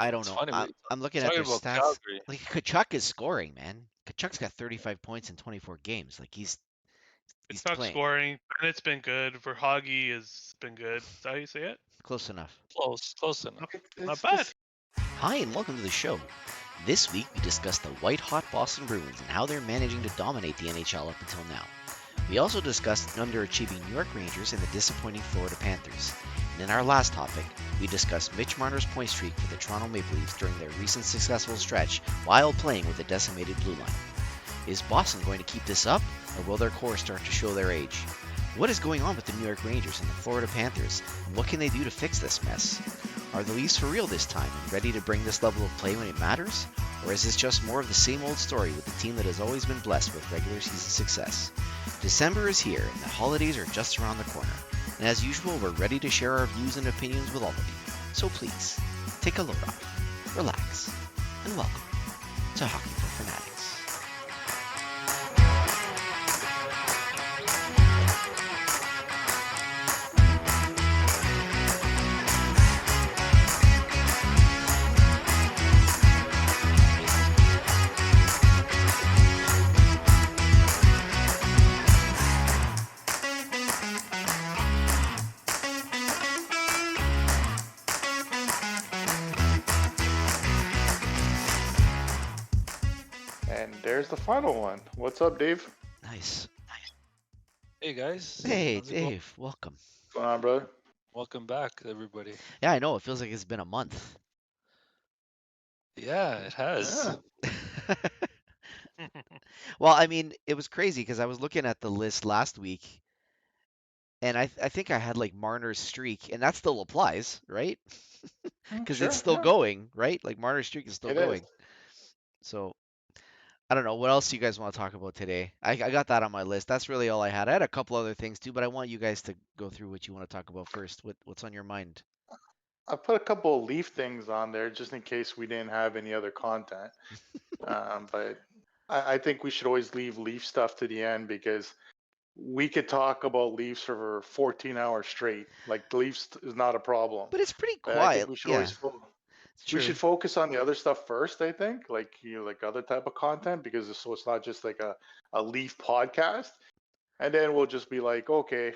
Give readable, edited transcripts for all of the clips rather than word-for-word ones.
I don't It's know. funny I'm looking at talking their about stats. Calgary. Like Kachuk is scoring, man. Kachuk's got 35 points in 24 games. Like he's It's not playing scoring. Bennett's been good. Verhaeghe has been good. Is that how you say it? close enough. Close enough. Okay, It's not bad. Hi, and welcome to the show. This week we discuss the white-hot Boston Bruins and how they're managing to dominate the NHL up until now. We also discussed underachieving New York Rangers and the disappointing Florida Panthers. And in our last topic, we discussed Mitch Marner's point streak for the Toronto Maple Leafs during their recent successful stretch while playing with the decimated blue line. Is Boston going to keep this up, or will their core start to show their age? What is going on with the New York Rangers and the Florida Panthers, and what can they do to fix this mess? Are the Leafs for real this time and ready to bring this level of play when it matters? Or is this just more of the same old story with the team that has always been blessed with regular season success? December is here and the holidays are just around the corner. And as usual, we're ready to share our views and opinions with all of you. So please, take a load off, relax, and welcome to Hockey for Fanatics. And there's the final one. What's up, Dave? Nice. Hey guys. Hey, How's it going? Dave, welcome. What's going on, brother? Welcome back, everybody. Yeah, I know, it feels like it's been a month. Yeah, it has. Yeah. Well, I mean, it was crazy because I was looking at the list last week, and I think I had like Marner's streak, and that still applies, right? Because it's Sure, still yeah. going, right? Like Marner's streak is still It is. going. So I don't know what else you guys want to talk about today. I got that on my list. That's really all I had. I had a couple other things too, but I want you guys to go through what you want to talk about first. What's on your mind? I put a couple of Leaf things on there just in case we didn't have any other content. But I think we should always leave Leaf stuff to the end because we could talk about Leafs for 14 hours straight. Like the Leafs is not a problem. But it's pretty But I think quiet. we should Yeah, always it's we true. should focus on the other stuff first. I think, like like other type of content, because so it's not just like a Leaf podcast, and then we'll just be like, okay,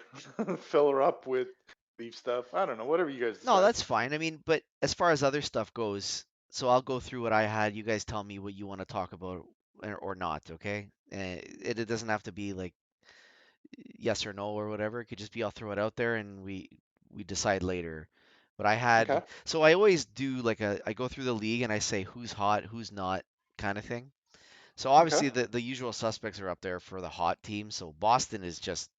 fill her up with Leaf stuff. I don't know, whatever you guys No, decide. that's fine. I mean, but as far as other stuff goes, so I'll go through what I had. You guys tell me what you want to talk about or not, okay? It doesn't have to be like yes or no or whatever. It could just be I'll throw it out there and we decide later. But I Okay. had so I always do like I go through the league and I say who's hot, who's not kind of thing. So Okay. obviously the usual suspects are up there for the hot team. So Boston is just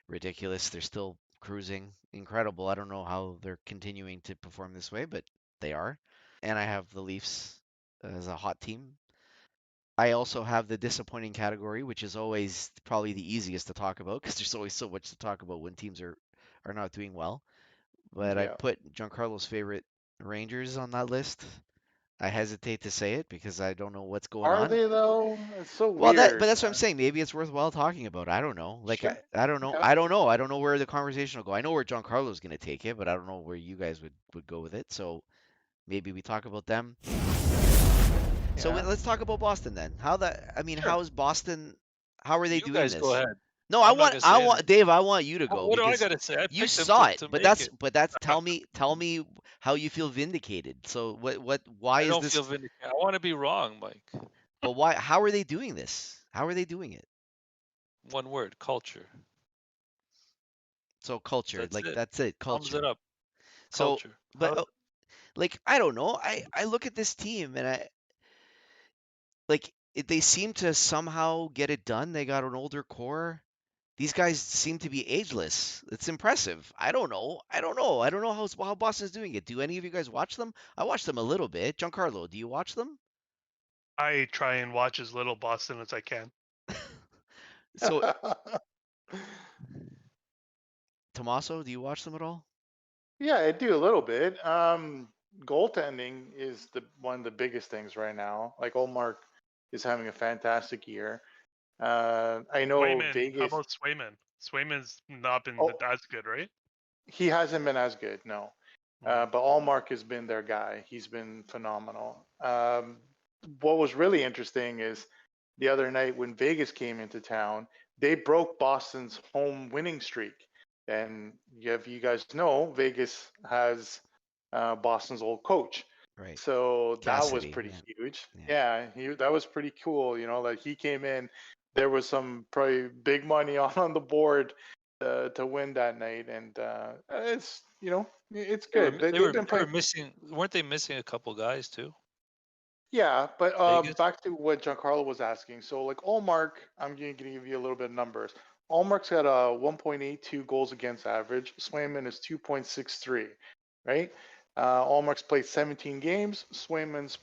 ridiculous. They're still cruising. Incredible. I don't know how they're continuing to perform this way, but they are. And I have the Leafs as a hot team. I also have the disappointing category, which is always probably the easiest to talk about because there's always so much to talk about when teams are not doing well. But I Yeah. put Giancarlo's favorite Rangers on that list. I hesitate to say it because I don't know what's going Are on. they though? It's so Well, but weird, that's what I'm man. saying. Maybe it's worthwhile talking about. I don't know. Like Sure. I don't know. Okay. I don't know. I don't know where the conversation will go. I know where Giancarlo's going to take it, but I don't know where you guys would go with it. So maybe we talk about them. So Yeah. let's talk about Boston then. How that? I mean, Sure. how is Boston? How are they You doing guys go this? ahead. No, I'm not gonna I say want anything. Dave. I want you to go What do I because gotta say? I you picked them saw it. to But make it. that's tell me how you feel vindicated. So why I is don't this? feel vindicated. I want to be wrong, Mike. But why? How are they doing this? How are they doing it? One word: culture. So culture, That's like it. that's it, Sums it culture. up. So, Culture. but How? like I don't know. I look at this team and I like they seem to somehow get it done. They got an older core. These guys seem to be ageless. It's impressive. I don't know. I don't know how Boston's doing it. Do any of you guys watch them? I watch them a little bit. Giancarlo, do you watch them? I try and watch as little Boston as I can. So, Tommaso, do you watch them at all? Yeah, I do a little bit. Goaltending is the one of the biggest things right now. Like Olmark is having a fantastic year. I know Swayman, how Vegas. about Swayman? Swayman's not been Oh, as good, right? he hasn't been as good. No. But Allmark has been their guy. He's been phenomenal. What was really interesting is the other night when Vegas came into town, they broke Boston's home winning streak. And if you guys know, Vegas has Boston's old coach. Right. So that was Cassidy. pretty Yeah. huge. Yeah. Yeah, that was pretty cool. Like he came in, there was some probably big money on the board to win that night, and it's it's They were good. they They've were been they were playing. missing. Weren't they missing a couple guys too? Yeah, but Vegas. back to what Giancarlo was asking. So like Allmark, I'm going to give you a little bit of numbers. Allmark's got a 1.82 goals against average. Swayman is 2.63, right? Allmark's played 17 games. Swayman's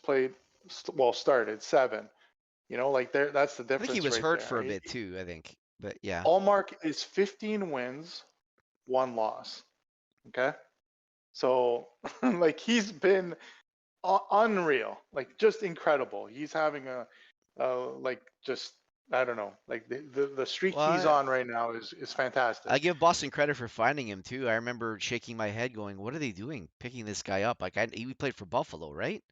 started 7. Like that's the I think he difference was right hurt for there. a bit too, I think. But yeah. Allmark is 15 wins, 1 loss. Okay, so like he's been unreal, like just incredible. He's having like just I don't know, like the streak Well, he's on right now is I fantastic. give Boston credit for finding him too. I remember shaking my head, going, "What are they doing, picking this guy up?" Like, he played for Buffalo, right?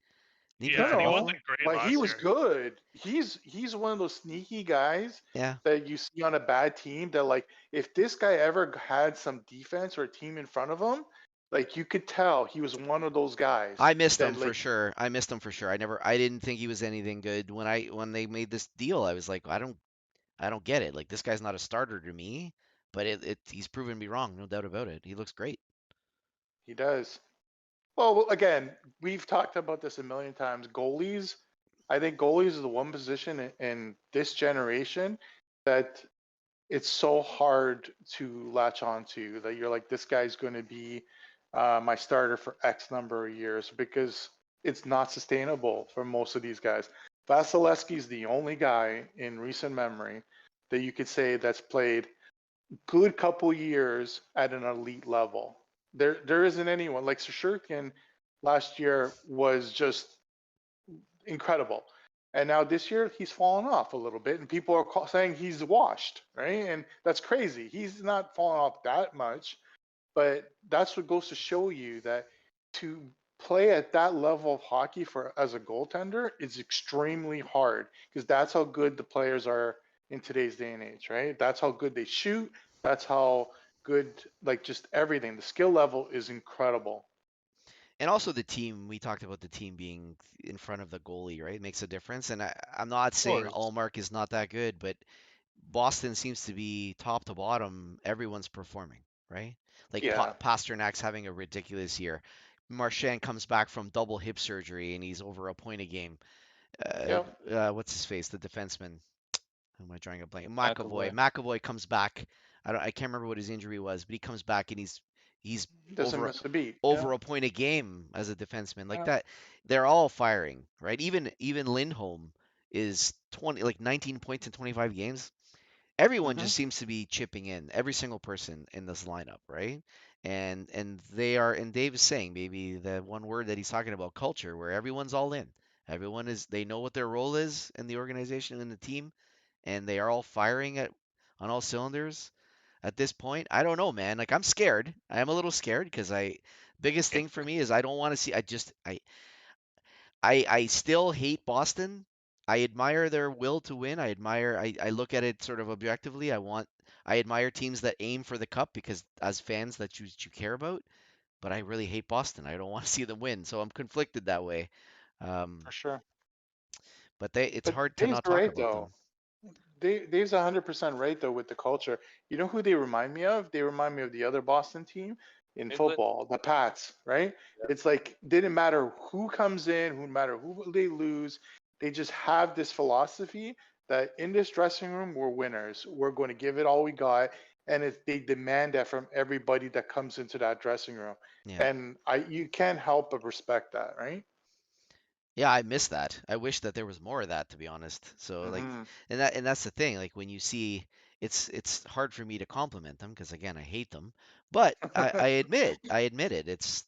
Did he play No, Yeah, for and he no, Buffalo? wasn't great like he last was year. good. He's one of those sneaky guys Yeah. that you see on a bad team that like if this guy ever had some defense or a team in front of him, like you could tell he was one of those guys I missed him that for like sure. I missed him for sure. I didn't think he was anything good when they made this deal. I was like, I don't get it. Like, this guy's not a starter to me, but he's proven me wrong, no doubt about it. He looks great. he does. Well, again, we've talked about this a million times. Goalies, I think goalies is the one position in this generation that it's so hard to latch onto that you're like, this guy's going to be my starter for X number of years because it's not sustainable for most of these guys. Vasilevsky's the only guy in recent memory that you could say that's played good couple years at an elite level. There isn't anyone like Shishkin last year was just incredible. And now this year he's fallen off a little bit, and people are saying he's washed, right? And that's crazy. He's not fallen off that much, but that's what goes to show you that to play at that level of hockey for as a goaltender is extremely hard because that's how good the players are in today's day and age, right? That's how good they shoot. That's how good, like just everything. The skill level is incredible. And also the team, we talked about the team being in front of the goalie, right? It makes a difference. And I'm not Of saying course. Allmark is not that good, but Boston seems to be top to bottom, everyone's performing, right? Like Yeah. Pasternak's having a ridiculous year. Marchand comes back from double hip surgery and he's over a point a game. Yep. What's his face? The defenseman. Who am I drawing a blank? McAvoy. McAvoy. McAvoy comes back. I can't remember what his injury was, but he comes back and he's He doesn't over miss a beat. Yeah. over a point a game as a defenseman. Like Yeah. that, they're all firing, right? Even Lindholm is 20, like 19 points in 25 games. Everyone Hmm. just seems to be chipping in, every single person in this lineup, right? And they are, and Dave is saying maybe the one word that he's talking about, culture, where everyone's all in. Everyone is, they know what their role is in the organization and the team, and they are all firing at on all cylinders at this point. I don't know, man. Like, I'm scared. I am a little scared because biggest thing for me is I don't want to see. I still hate Boston. I admire their will to win. I look at it sort of objectively. I admire teams that aim for the cup because as fans that you care about. But I really hate Boston. I don't want to see them win, so I'm conflicted that way. Um, For sure. but it's But hard to Dave's not talk right about though. them. Dave's 100% right though with the culture. You know who they remind me of? They remind me of the other Boston team in England. football, the Pats, right? Yeah. It's like didn't matter who comes in, who matter who they lose, they just have this philosophy that in this dressing room we're winners. We're going to give it all we got, and they demand that from everybody that comes into that dressing room. Yeah. And you can't help but respect that, right? Yeah, I miss that. I wish that there was more of that, to be honest. So like, Hmm. and that's the thing. Like when you see, it's hard for me to compliment them because again, I hate them. But I admit it.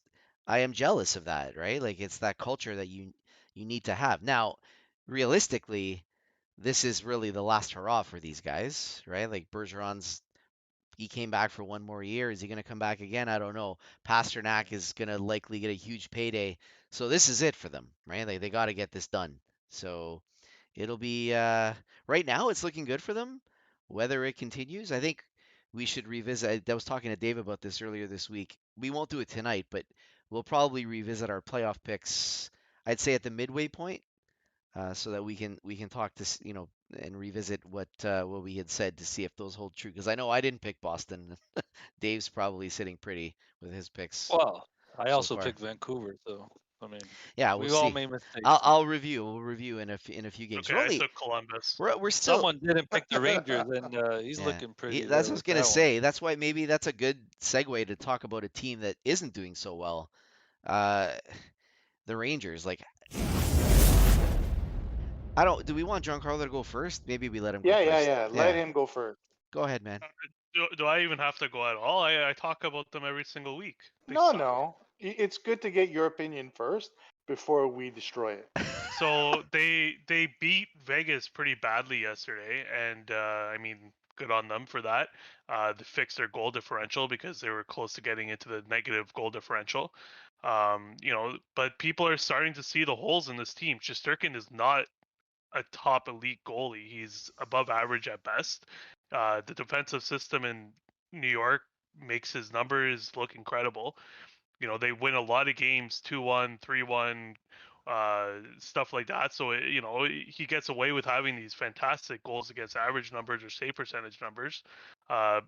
I am jealous of that, right? Like it's that culture that you need to have. Now, realistically, this is really the last hurrah for these guys, right? Like Bergeron's he came back for one more year. Is he going to come back again? I don't know. Pasternak is going to likely get a huge payday. So this is it for them, right? They got to get this done. So it'll be right now it's looking good for them. Whether it continues, I think we should revisit. I was talking to Dave about this earlier this week. We won't do it tonight, but we'll probably revisit our playoff picks. I'd say at the midway point, so that we can talk to and revisit what we had said to see if those hold true. Because I know I didn't pick Boston. Dave's probably sitting pretty with his picks Well, I so also far. picked Vancouver, so I mean, Yeah, we'll we've all see. made mistakes. I'll review. We'll review in a few games. Okay, I took Columbus. We're still Someone didn't pick the Rangers, and he's yeah. looking pretty That's there what I was with gonna that one. say. That's why maybe that's a good segue to talk about a team that isn't doing so well. Uh, the Rangers. Like, I don't. Do we want Giancarlo to go first? Maybe we let him go first. Yeah. Let him go first. Go ahead, man. Do I even have to go at all? I talk about them every single week. They No, suck. no. It's good to get your opinion first before we destroy it. So they beat Vegas pretty badly yesterday, and I mean, good on them for that. They fixed their goal differential because they were close to getting into the negative goal differential. But people are starting to see the holes in this team. Shesterkin is not a top elite goalie. He's above average at best. The defensive system in New York makes his numbers look incredible. They win a lot of games 2-1, 3-1, stuff like that. So, he gets away with having these fantastic goals against average numbers or save percentage numbers. Well,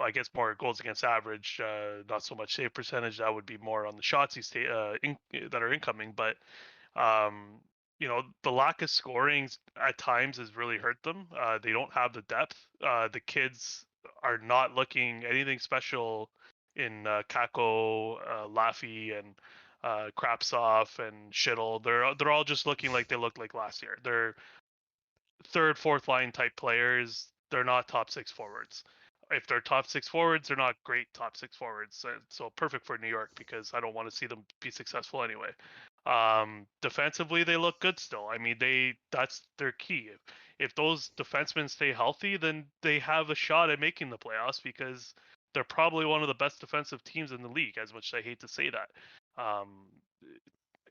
I guess more goals against average, not so much save percentage. That would be more on the shots that are incoming. But the lack of scoring at times has really hurt them. They don't have the depth. The kids are not looking anything special in Kako, Laffy, and Krapsov and Schittle. They're all just looking like they looked like last year. They're third, fourth line type players. They're not top six forwards. If they're top six forwards, they're not great top six forwards. So perfect for New York because I don't want to see them be successful anyway. Defensively, they look good still. I mean, that's their key. If those defensemen stay healthy, then they have a shot at making the playoffs because they're probably one of the best defensive teams in the league. As much as I hate to say that,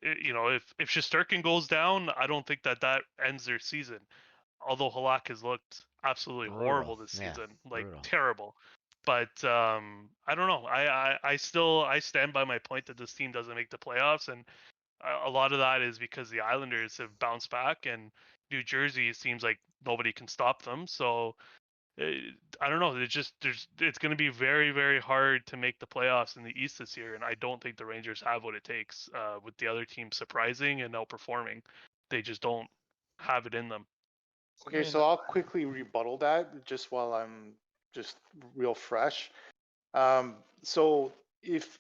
if Shesterkin goes down, I don't think that ends their season. Although Halak has looked absolutely horrible this season, brutal. terrible. But I don't know. I stand by my point that this team doesn't make the playoffs, and a lot of that is because the Islanders have bounced back, and New Jersey seems like nobody can stop them. So I don't know. It's going to be very, very hard to make the playoffs in the East this year, and I don't think the Rangers have what it takes. With the other teams surprising and outperforming, they just don't have it in them. Okay, so I'll quickly rebuttal that just while I'm just real fresh. So if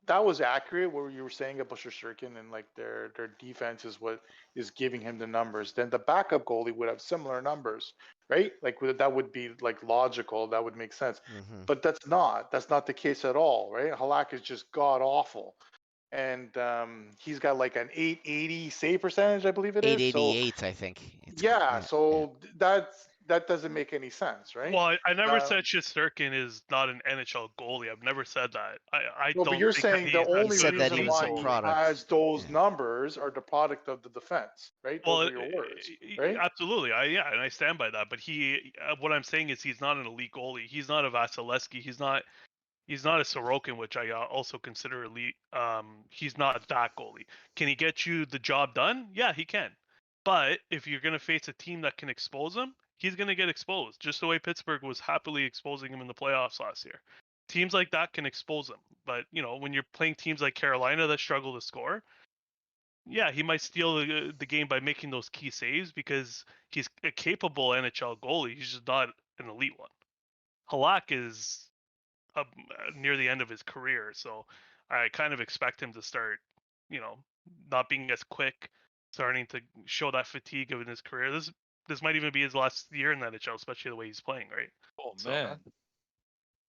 that was accurate, what you were saying about Shesterkin and like their defense is what is giving him the numbers, then the backup goalie would have similar numbers, right? Like that would be like logical. That would make sense. Mm-hmm. But that's not the case at all, right? Halak is just god awful. And he's got like an 880 save percentage, I believe it is. 888, I think. So that doesn't make any sense, right? Well, I never said Shesterkin is not an NHL goalie. I've never said that. I No, don't. but you're think saying the only said that he reason was why a he product. has those numbers are the product of the defense, right? Those are your words, right? Absolutely. And I stand by that. But what I'm saying is he's not an elite goalie. He's not a Vasilevsky. He's not a Sorokin, which I also consider elite. He's not that goalie. Can he get you the job done? Yeah, he can. But if you're going to face a team that can expose him, he's going to get exposed, just the way Pittsburgh was happily exposing him in the playoffs last year. Teams like that can expose him. But, when you're playing teams like Carolina that struggle to score, yeah, he might steal the game by making those key saves because he's a capable NHL goalie. He's just not an elite one. Halak is near the end of his career, so I kind of expect him to start, not being as quick, starting to show that fatigue of in his career. This might even be his last year in the NHL, especially the way he's playing, right? Oh man.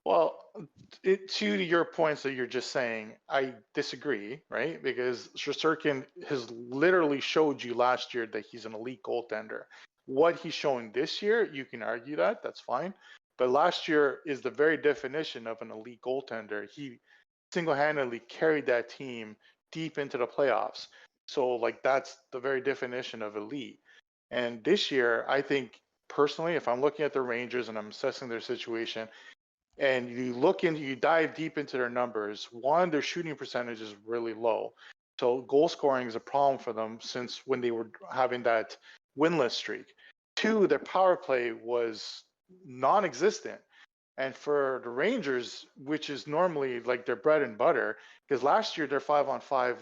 Well, to your points that you're just saying, I disagree, right? Because Shesterkin has literally showed you last year that he's an elite goaltender. What he's showing this year, you can argue that, that's fine. But last year is the very definition of an elite goaltender. He single-handedly carried that team deep into the playoffs. So like that's the very definition of elite. And this year, I think personally, if I'm looking at the Rangers and I'm assessing their situation, and you dive deep into their numbers, one, their shooting percentage is really low. So goal scoring is a problem for them since when they were having that winless streak. Two, their power play was non-existent. And for the Rangers, which is normally like their bread and butter, because last year their 5-on-5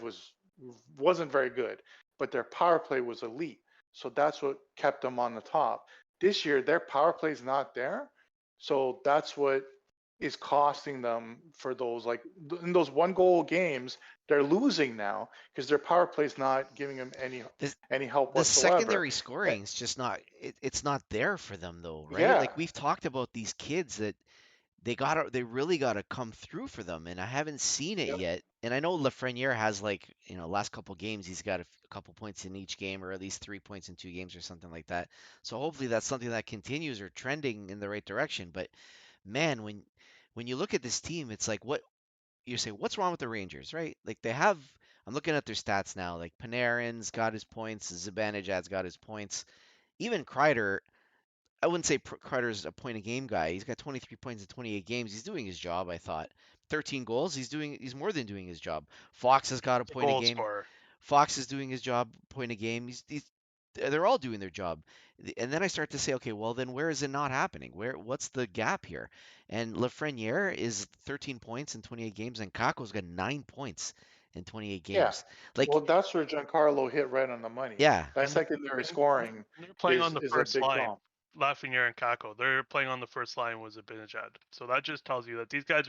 wasn't very good, but their power play was elite. So that's what kept them on the top. This year their power play is not there. So that's what is costing them for those like in those 1-goal games. They're losing now because their power play is not giving them The, any help the whatsoever. secondary scoring is just not it's not there for them though, right? Yeah. Like we've talked about these kids that they really got to come through for them, and I haven't seen it Yep. yet. And I know Lafreniere has like, last couple games he's got a couple points in each game, or at least 3 points in 2 games or something like that. So hopefully that's something that continues or trending in the right direction. But man, when you look at this team, it's like what you say, what's wrong with the Rangers, right? Like I'm looking at their stats now. Like Panarin's got his points, Zibanejad's got his points. Even Kreider, I wouldn't say Kreider's a point a game guy. He's got 23 points in 28 games. He's doing his job, I thought. 13 goals. He's more than doing his job. Fox has got a The point a goal game. scorer. Fox is doing his job, point a game. They're all doing their job. And then I start to say, okay, well then where is it not happening? What's the gap here? And Lafreniere is 13 points in 28 games, and Kako's got 9 points in 28 Yeah. games. Like, Well, that's where Giancarlo hit right on the money. yeah, That And secondary and scoring they're playing on the is a first big line. problem. Lafreniere and Kako. They're playing on the first line was Zibanejad. So that just tells you that these guys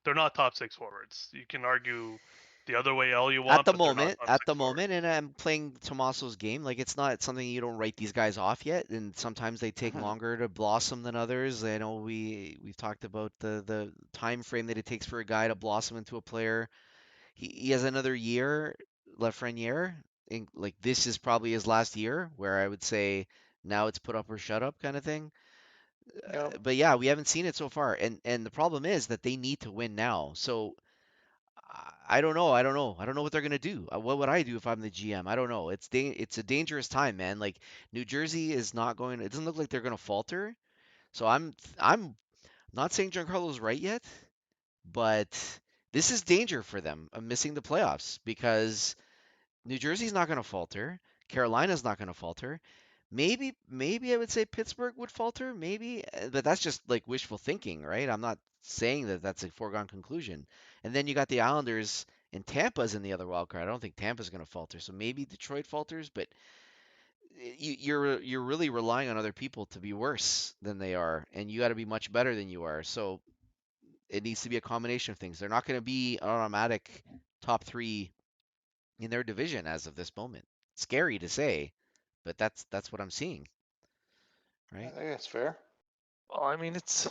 they're not top six forwards. You can argue the other way all you want, at the but they're not moment, top at six the forwards. moment, and I'm playing Tomaso's game. Like it's not something you don't write these guys off yet, and sometimes they take Mhm. longer to blossom than others. I know we've talked about the time frame that it takes for a guy to blossom into a player. He has another year, Lafreniere. Like this is probably his last year, where I would say now it's put up or shut up kind of thing. Yep. But yeah, we haven't seen it so far, and the problem is that they need to win now. So I don't know. I don't know. I don't know what they're gonna do. What would I do if I'm the GM? I don't know. It's a dangerous time, man. Like New Jersey is not going. It doesn't look like they're gonna falter. So I'm not saying Giancarlo's right yet, but this is danger for them of missing the playoffs because New Jersey's not gonna falter. Carolina's not gonna falter. Maybe I would say Pittsburgh would falter, maybe, but that's just like wishful thinking, right? I'm not saying that that's a foregone conclusion. And then you got the Islanders and Tampa's in the other wild card. I don't think Tampa's going to falter, so maybe Detroit falters, but you're really relying on other people to be worse than they are, and you got to be much better than you are. So it needs to be a combination of things. They're not going to be an automatic top three in their division as of this moment. Scary to say, but that's what I'm seeing, I right? think that's fair. Well, I mean, it's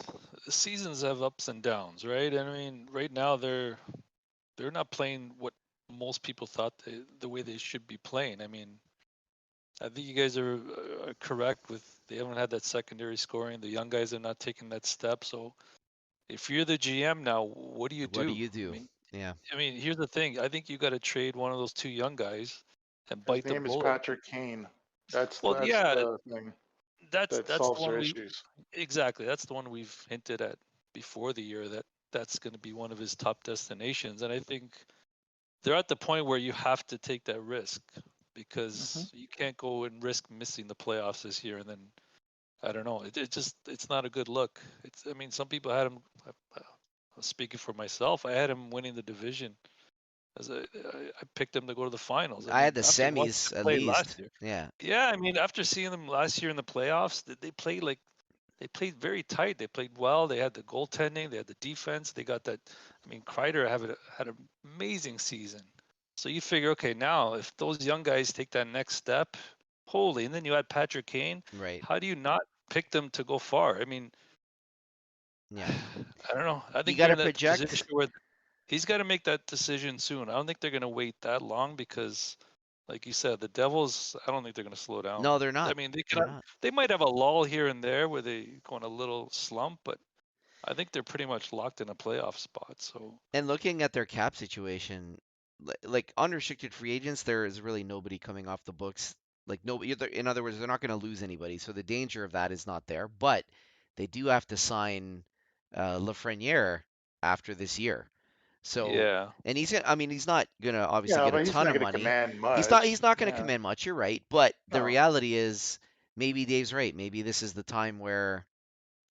seasons have ups and downs, right? And I mean, right now they're not playing what most people thought the way they should be playing. I mean, I think you guys are correct with they haven't had that secondary scoring. The young guys are not taking that step. So if you're the GM now, what do you What do do? you do? Yeah. I mean, here's the thing. I think you got to trade one of those two young guys and His bite the name is bullet. Patrick Kane. That's Well, that's yeah, the thing that that's the solves one their we issues. exactly. That's the one we've hinted at before the year that that's going to be one of his top destinations. And I think they're at the point where you have to take that risk Hmm. because you can't go and risk missing the playoffs this year and then I don't know. It just it's not a good look. It's I mean some people had him. I'm speaking for myself. I had him winning the division as I picked him to go to the finals. I I had mean the after watching semis them at play last least. year, Yeah. yeah. I mean after seeing them last year in the playoffs, they played like they played very tight. They played well. They had the goaltending. They had the defense. They got that. I mean Kreider had an amazing season. So you figure, okay, now if those young guys take that next step, holy, and then you add Patrick Kane, Right. how do you not pick them to go far? I mean, Yeah. I don't know. I You think got they're to in that position project. where he's got to make that decision soon. I don't think they're going to wait that long because like you said, the Devils. I don't think they're going to slow down. No, they're I not. mean, They're not. they might have a lull here and there where they go on a little slump, but I think they're pretty much locked in a playoff spot. So And looking at their cap situation, like unrestricted free agents, there is really nobody coming off the books. Like nobody, in other words, they're not going to lose anybody. So the danger of that is not there. But they do have to sign Lafreniere after this year. So, yeah, and I mean, he's not going to obviously Yeah, get a but he's ton not of going to money. command He's much. not going to Yeah. command much. You're right. But the No. reality is maybe Dave's right. Maybe this is the time where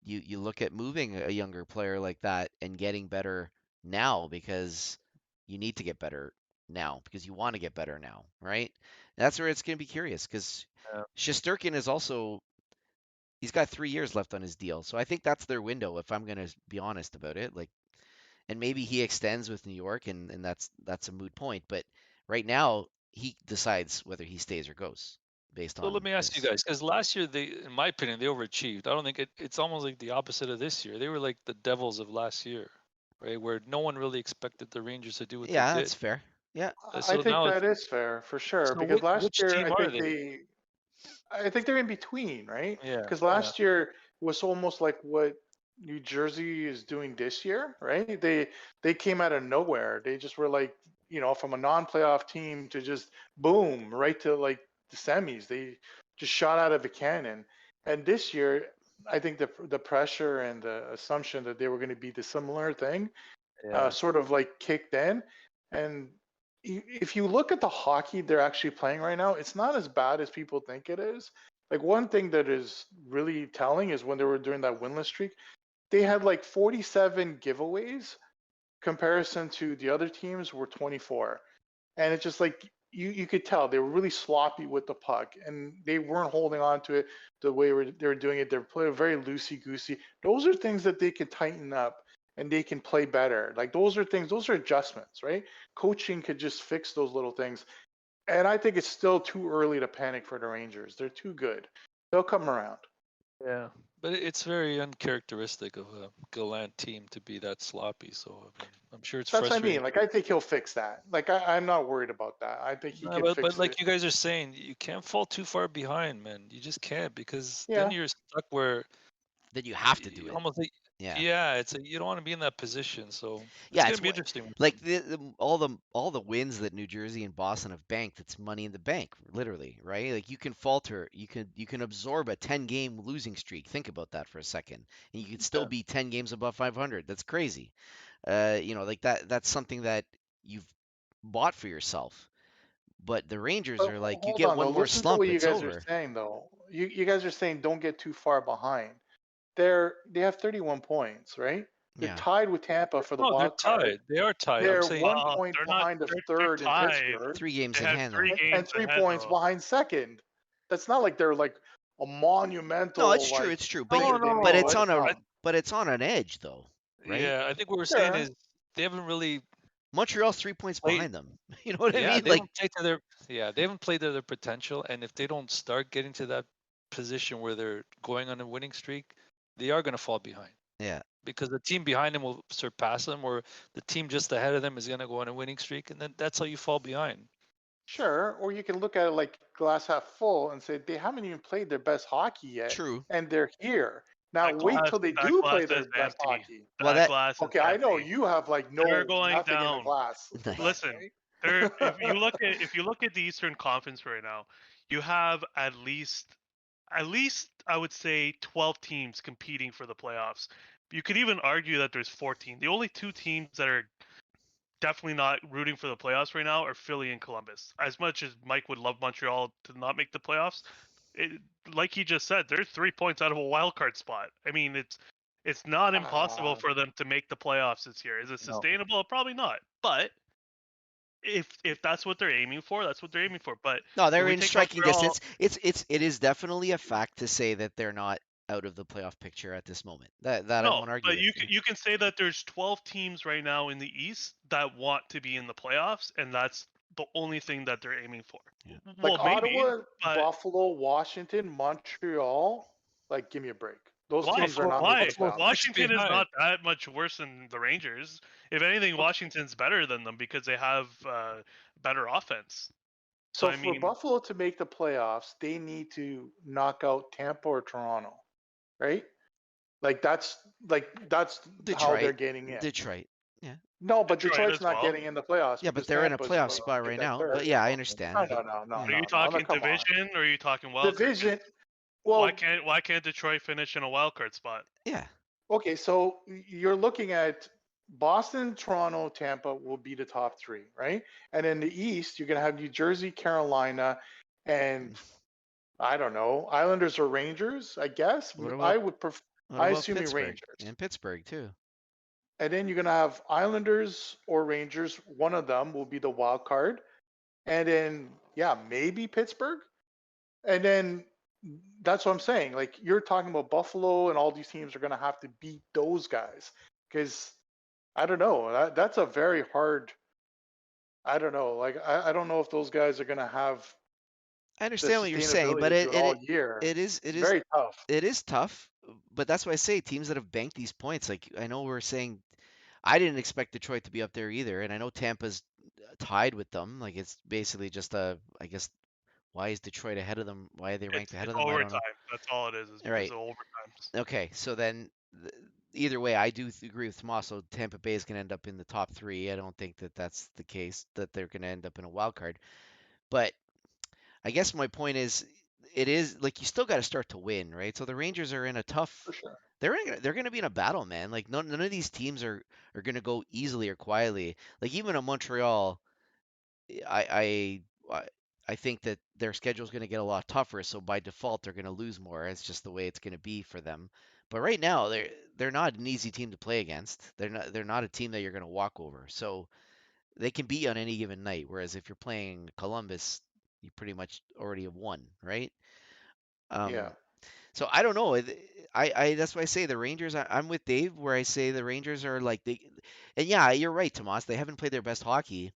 you look at moving a younger player like that and getting better now because you need to get better now because you want to get better now, right? That's where it's going to be curious because yeah. Shesterkin is also he's got 3 years left on his deal, so I think that's their window if I'm going to be honest about it. Like, and maybe he extends with New York, and that's a moot point. But right now he decides whether he stays or goes based So on let me ask you this. guys, because last year in my opinion, they overachieved. I don't think it's almost like the opposite of this year. They were like the Devils of last year, right? Where no one really expected the Rangers to do what they Yeah, did. that's fair. Yeah, I So think now, that is fair for sure so because last which year team are they? I think they're in between, right? Yeah, Because yeah, last year was almost like what New Jersey is doing this year, right? They came out of nowhere. They just were like, from a non-playoff team to just boom, right to like the semis. They just shot out of a cannon. And this year, I think the pressure and the assumption that they were going to be the similar thing yeah. sort of like kicked in. And if you look at the hockey they're actually playing right now, it's not as bad as people think it is. Like one thing that is really telling is when they were doing that winless streak, they had like 47 giveaways comparison to the other teams were 24. And it's just like you could tell they were really sloppy with the puck and they weren't holding on to it the way they were doing it. They're playing very loosey goosey. Those are things that they can tighten up and they can play better. Like those are things, those are adjustments, right? Coaching could just fix those little things. And I think it's still too early to panic for the Rangers. They're too good. They'll come around. Yeah, but it's very uncharacteristic of a Gallant team to be that sloppy. So I mean, I'm sure it's That's what I frustrating. mean. Like I think he'll fix that. Like I'm not worried about that. I think he can But fix like it. you guys are saying, you can't fall too far behind, man. You just can't because then Yeah. you're stuck where that you have to do it. almost like Yeah. yeah, you don't want to be in that position. So it's Yeah, gonna it's be interesting. like all the wins that New Jersey and Boston have banked. It's money in the bank, literally, right? Like you can falter, you can absorb a 10-game losing streak. Think about that for a second, and you could still Yeah. be 10 games above 500. That's crazy. Like that's something that you've bought for yourself. But the Rangers But are like, you hold get on one though. more Listen to what slump, you it's guys are over. saying though. You guys are saying don't get too far behind. They have 31 points, right? They're Yeah. tied with Tampa for the No, they're wild card. tied. They are tied. I'm They're saying one Well, point they're not. behind the They're third in tied. Pittsburgh 3 games They in have hand, three though. and games 3 points ahead, behind second. That's not like they're like a No, monumental it's true, like it's true. But thing no, you, that they no, may but no. it's on a, overcome. but it's on an edge, though, right? Yeah, I think what we're saying Sure. is they haven't really Montreal's 3 points played. behind them. You know what I Yeah, mean? they Like, haven't played to their they haven't played to their potential. And if they don't start getting to that position where they're going on a winning streak, they are gonna fall behind. yeah, Because the team behind them will surpass them, or the team just ahead of them is going to go on a winning streak, and then that's how you fall behind. Sure. Or you can look at it like glass half full and say they haven't even played their best hockey yet true. and they're here. Now that wait glass. till they That do glass play is their best empty. hockey. Well, That that glass is Okay, I know empty. you have like They're going nothing in the down. glass. Listen, Right? if you look at the Eastern Conference right now, you have at least I would say 12 teams competing for the playoffs. You could even argue that there's 14. The only two teams that are definitely not rooting for the playoffs right now are Philly and Columbus. As much as Mike would love Montreal to not make the playoffs, like he just said, they're 3 points out of a wild card spot. I mean, it's not impossible Ah, for them to make the playoffs this year. Is it No. sustainable? Probably not. But if that's what they're aiming for, that's what they're aiming for. But no, when they're we in take striking Montreal, distance. It is definitely a fact to say that they're not out of the playoff picture at this moment. That I no, won't argue but with. Yeah. you can say that there's 12 teams right now in the East that want to be in the playoffs, and that's the only thing that they're aiming for. Yeah. Well, like maybe, Ottawa, but Buffalo, Washington, Montreal. Like, give me a break. Those why? teams are not making Why? the Buffalo playoffs. six Washington is behind. not that much worse than the Rangers. If anything, Washington's better than them because they have better offense. So I for mean, Buffalo to make the playoffs, they need to knock out Tampa or Toronto, right? Like that's how they're Detroit. getting in. Detroit. Yeah. No, but Detroit Detroit's as not well. getting in the playoffs Yeah, but because they're in a Tampa's playoff going spot to right get that now. third. But yeah, I No, understand. But no, yeah. Are you no. talking Come on. division or are you talking wild card? Division. Why Well, can't Detroit finish in a wild card spot? Yeah. okay, so you're looking at Boston, Toronto, Tampa will be the top three, right? And in the East, you're going to have New Jersey, Carolina, and I don't know, Islanders or Rangers, I guess. What I about would prefer, what I about assuming Pittsburgh? Rangers. And Pittsburgh too. And then you're going to have Islanders or Rangers. One of them will be the wild card. And then, yeah, maybe Pittsburgh. And then that's what I'm saying. Like you're talking about Buffalo and all these teams are going to have to beat those guys because I don't know. That's a very hard. I don't know. Like I don't know if those guys are going to have I the understand what you're saying, sustainability but to do it all year. it is It's very tough. it is tough. But that's why I say teams that have banked these points. Like I know we're saying, I didn't expect Detroit to be up there either, and I know Tampa's tied with them. Like it's basically just I guess, why is Detroit ahead of them? Why are they ranked ahead It's of them? I don't know. overtime. That's all it is because Right. of overtimes. Okay. So then, either way, I do agree with Tommaso. Tampa Bay is going to end up in the top three. I don't think that that's the case, that they're going to end up in a wild card. But I guess my point is, it is like you still got to start to win, right? So the Rangers are in a tough. For sure. They're going to be in a battle, man. Like none of these teams are going to go easily or quietly. Like even a Montreal, I I I think that their schedule is going to get a lot tougher. So by default, they're going to lose more. It's just the way it's going to be for them. But right now, they're not an easy team to play against. They're not a team that you're going to walk over. So they can beat you on any given night. Whereas if you're playing Columbus, you pretty much already have won, right? Yeah. So I don't know. I that's why I say the Rangers. I'm with Dave, where I say the Rangers are like they, and yeah, you're right, Tomas. They haven't played their best hockey,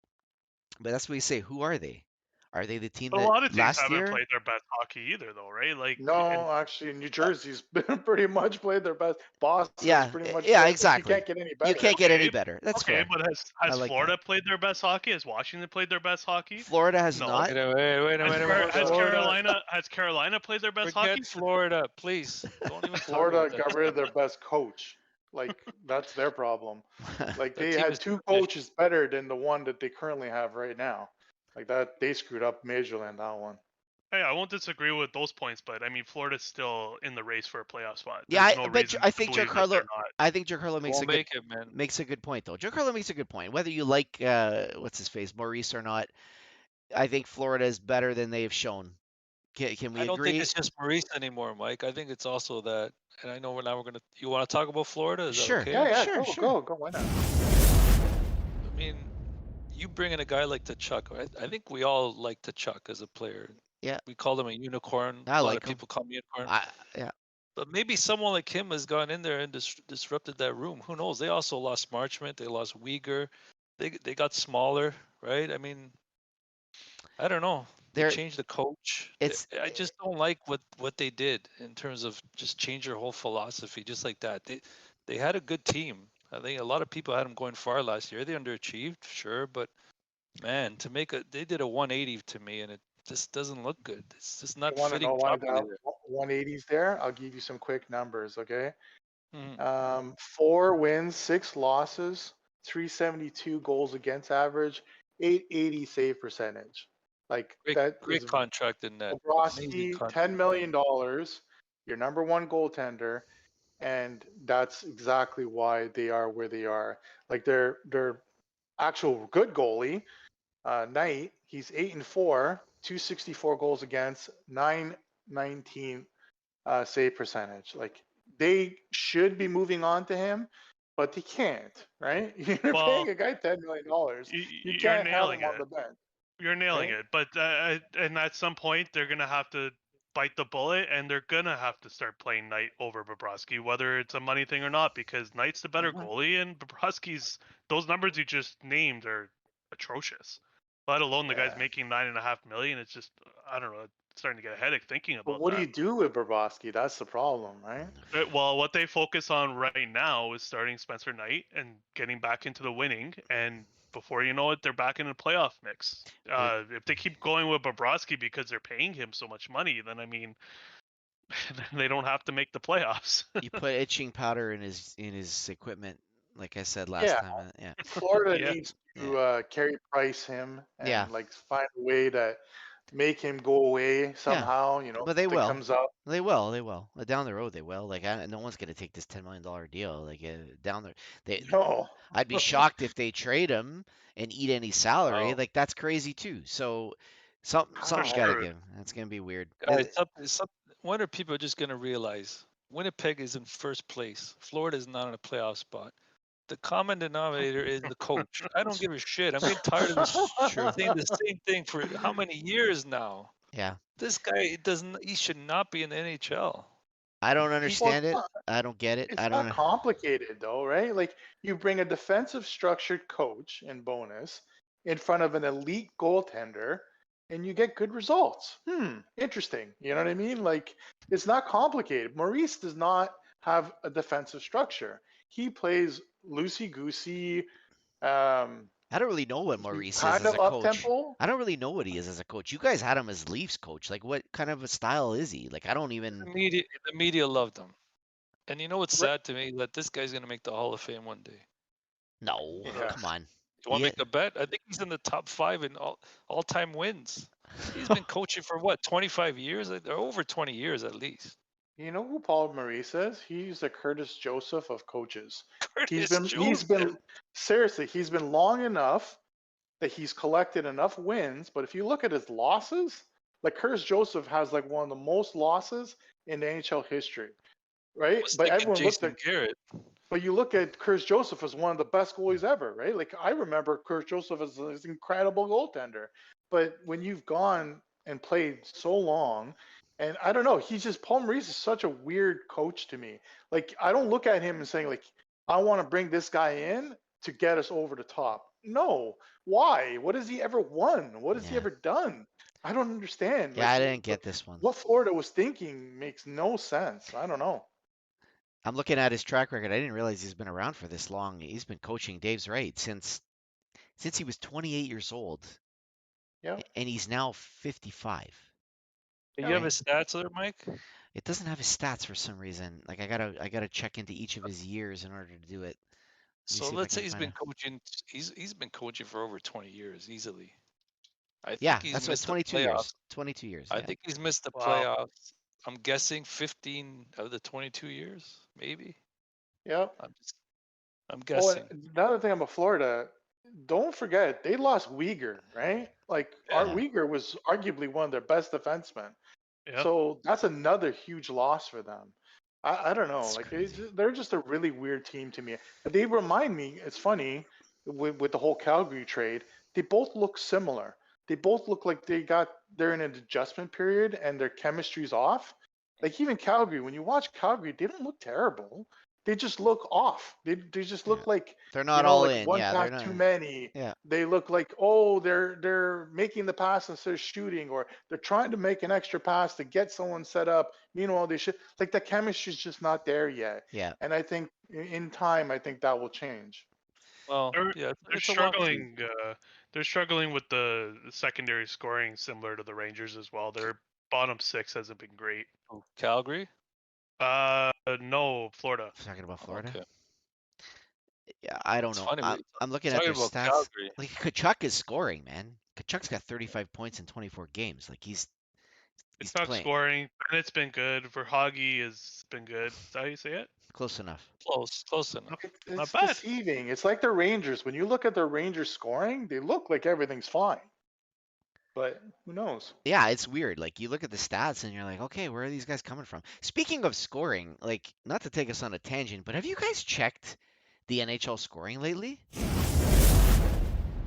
but that's what you say. Who are they? Are they the team A that lot of teams last haven't year? played their best hockey either, though, right? Like, and No, actually, New Jersey's pretty much played their best. Boston's Yeah, pretty much yeah, played. You exactly. can't get any You better. can't get any okay, better. That's okay, fair. but I has like Florida that. played their best hockey? Has Washington played their best hockey? Florida has No. not. Wait a minute. Has Florida. Carolina played their best hockey? Forget Florida, please. Don't even talk Florida about that. got rid of their best coach. Like that's their problem. Like That they team had is two finished. coaches better than the one that they currently have right now. Like that, they screwed up majorly on that one. Hey, I won't disagree with those points, but I mean, Florida's still in the race for a playoff spot. Yeah, There's no reason I to think believe that they're not. I think Giancarlo Won't make it, man. makes a good point though. Giancarlo makes a good point. Whether you like what's his face Maurice or not, I think Florida is better than they've shown. Can we I don't think agree? it's just Maurice anymore, Mike. I think it's also that, and I know now we're gonna. You want to talk about Florida? Is that Sure. okay? Yeah, Sure, go. Why not? I mean, you bring in a guy like Tkachuk. I think we all like Tkachuk as a player. Yeah. We called him a unicorn. I a lot like of him. people call him unicorn. Yeah. But maybe someone like him has gone in there and disrupted that room. Who knows? They also lost Marchment. They lost Uyghur. They got smaller, right? I mean, I don't know. They They're changed the coach. I just don't like what they did in terms of just change their whole philosophy, just like that. They had a good team. I think a lot of people had them going far last year. They underachieved, sure, but man, they did a 180 to me, and it just doesn't look good. It's just not You want to fitting know why properly that 180's there? I'll give you some quick numbers, okay? there. 4 wins, 6 losses, 372 goals against average, 880 save percentage. Like that is Great contract in that. Amazing Bobrovsky, contract. $10 million, your number one goaltender, and that's exactly why they are where they are. Like their actual good goalie, Knight, he's 8-4, 264 goals against, 919 save percentage. Like they should be moving on to him, but they can't, right? You're Well, paying a guy $10 million. You you're can't have nailing him on it. the bench. You're nailing Right? it. But and at some point, they're gonna have to bite the bullet, and they're gonna have to start playing Knight over Bobrovsky, whether it's a money thing or not, because Knight's the better goalie, and Bobrovsky's those numbers you just named are atrocious. Let alone the guy's Yeah. making $9.5 million. It's just I don't know. It's starting to get a headache thinking But about what that. do you do with Bobrovsky? That's the problem, right? Well, what they focus on right now is starting Spencer Knight and getting back into the winning, and before you know it, they're back in the playoff mix. If they keep going with Bobrovsky because they're paying him so much money, then I mean, they don't have to make the playoffs. You put itching powder in his equipment, like I said last Yeah. time. Yeah. Florida Yeah. needs to carry price him Yeah. and like find a way to make him go away somehow. You know, But they something will. comes up. They will. They will. Down the road, they will. Like, no one's gonna take this $10 million deal. Like, down there, No. I'd be shocked if they trade him and eat any salary. Wow. Like, that's crazy too. So, For something's got to sure. give. That's gonna be weird. Guys, when are people just going to realize Winnipeg is in first place? Florida is not in a playoff spot. The common denominator is the coach. I don't give a shit. I'm getting tired of this True. saying the same thing for how many years now? Yeah. This guy doesn't. He should not be in the NHL. I don't Well, understand it. I don't get it. it's I don't. not complicated though, right? Like you bring a defensive structured coach in bonus in front of an elite goaltender and you get good results. Interesting. You know what I mean? Like it's not complicated. Maurice does not have a defensive structure. He plays loosey goosey, I don't really know what Maurice is kind as of a up coach. tempo. I don't really know what he is as a coach. You guys had him as Leafs coach. Like, what kind of a style is he? Like, I don't even. The media loved him. And you know what's Right. sad to me? That this guy's going to make the Hall of Fame one day. No, Yeah. come on. You want to Yeah. make a bet? I think he's in the top 5 in all-time wins. He's been coaching for what, 25 years? Or over 20 years at least. You know who Paul Maurice is? He's the Curtis Joseph of coaches. He's Curtis been seriously, he's been long enough that he's collected enough wins, but if you look at his losses, like Curtis Joseph has like one of the most losses in the NHL history, right? was But thinking everyone looked Jason at Garrett. but you look at Curtis Joseph as one of the best goalies ever, right? Like I remember Curtis Joseph as this incredible goaltender. But when you've gone and played so long, and I don't know, he's just Paul Maurice is such a weird coach to me. Like I don't look at him and saying like, I want to bring this guy in to get us over the top. No, why? What has he ever won? What has he Yeah. ever done? I don't understand. Yeah, Like, I didn't get this one. what Florida was thinking makes no sense. I don't know. I'm looking at his track record. I didn't realize he's been around for this long. He's been coaching. Dave's right since he was 28 years old, Yeah. and he's now 55. Do you have his stats there, Mike? It doesn't have his stats for some reason. Like I gotta check into each of his years in order to do it. Let me So see if I let's say can he's find been coaching. He's been coaching for over 20 years easily. I think Yeah, he's that's what missed the 22 playoffs. years. 22 years. I Yeah. think he's missed the Wow. playoffs. I'm guessing 15 of the 22 years, maybe. Yeah. I'm Oh, guessing. and another thing about Florida, don't forget they lost Uyghur, right? Like Art Yeah. Uyghur was arguably one of their best defensemen. Yeah. So that's another huge loss for them. I don't know. It's Like crazy. they're just a really weird team to me. They remind me. It's funny with the whole Calgary trade. They both look similar. They both look like they're in an adjustment period and their chemistry's off. Like even Calgary, when you watch Calgary, they don't look terrible. They just look off. They just look like They're not all in. one Yeah, pass they're not. too many. Yeah. They look like, oh, they're making the pass instead of shooting, or they're trying to make an extra pass to get someone set up. Meanwhile, they should like the chemistry's just not there yet. Yeah. And I think in time, I think that will change. Well, They're- yeah, They're it's a long struggling. They're struggling with the secondary scoring, similar to the Rangers as well. Their bottom 6 hasn't been great. season. Calgary. No, Florida. Talking about Florida. Okay. Yeah, I don't It's know. funny, I'm looking at Talking their about stats. Calgary. Like Kachuk is scoring, man. Kachuk's got 35 points in 24 games. Like he's It's not playing scoring. Bennett's been good. Verhaeghe has been good. Is that how you say it? close enough. Close enough. It's Not bad. deceiving. It's like the Rangers. When you look at the Rangers scoring, they look like everything's fine. But who knows? Yeah, it's weird. Like you look at the stats and you're like, okay, where are these guys coming from? Speaking of scoring, like not to take us on a tangent, but have you guys checked the NHL scoring lately?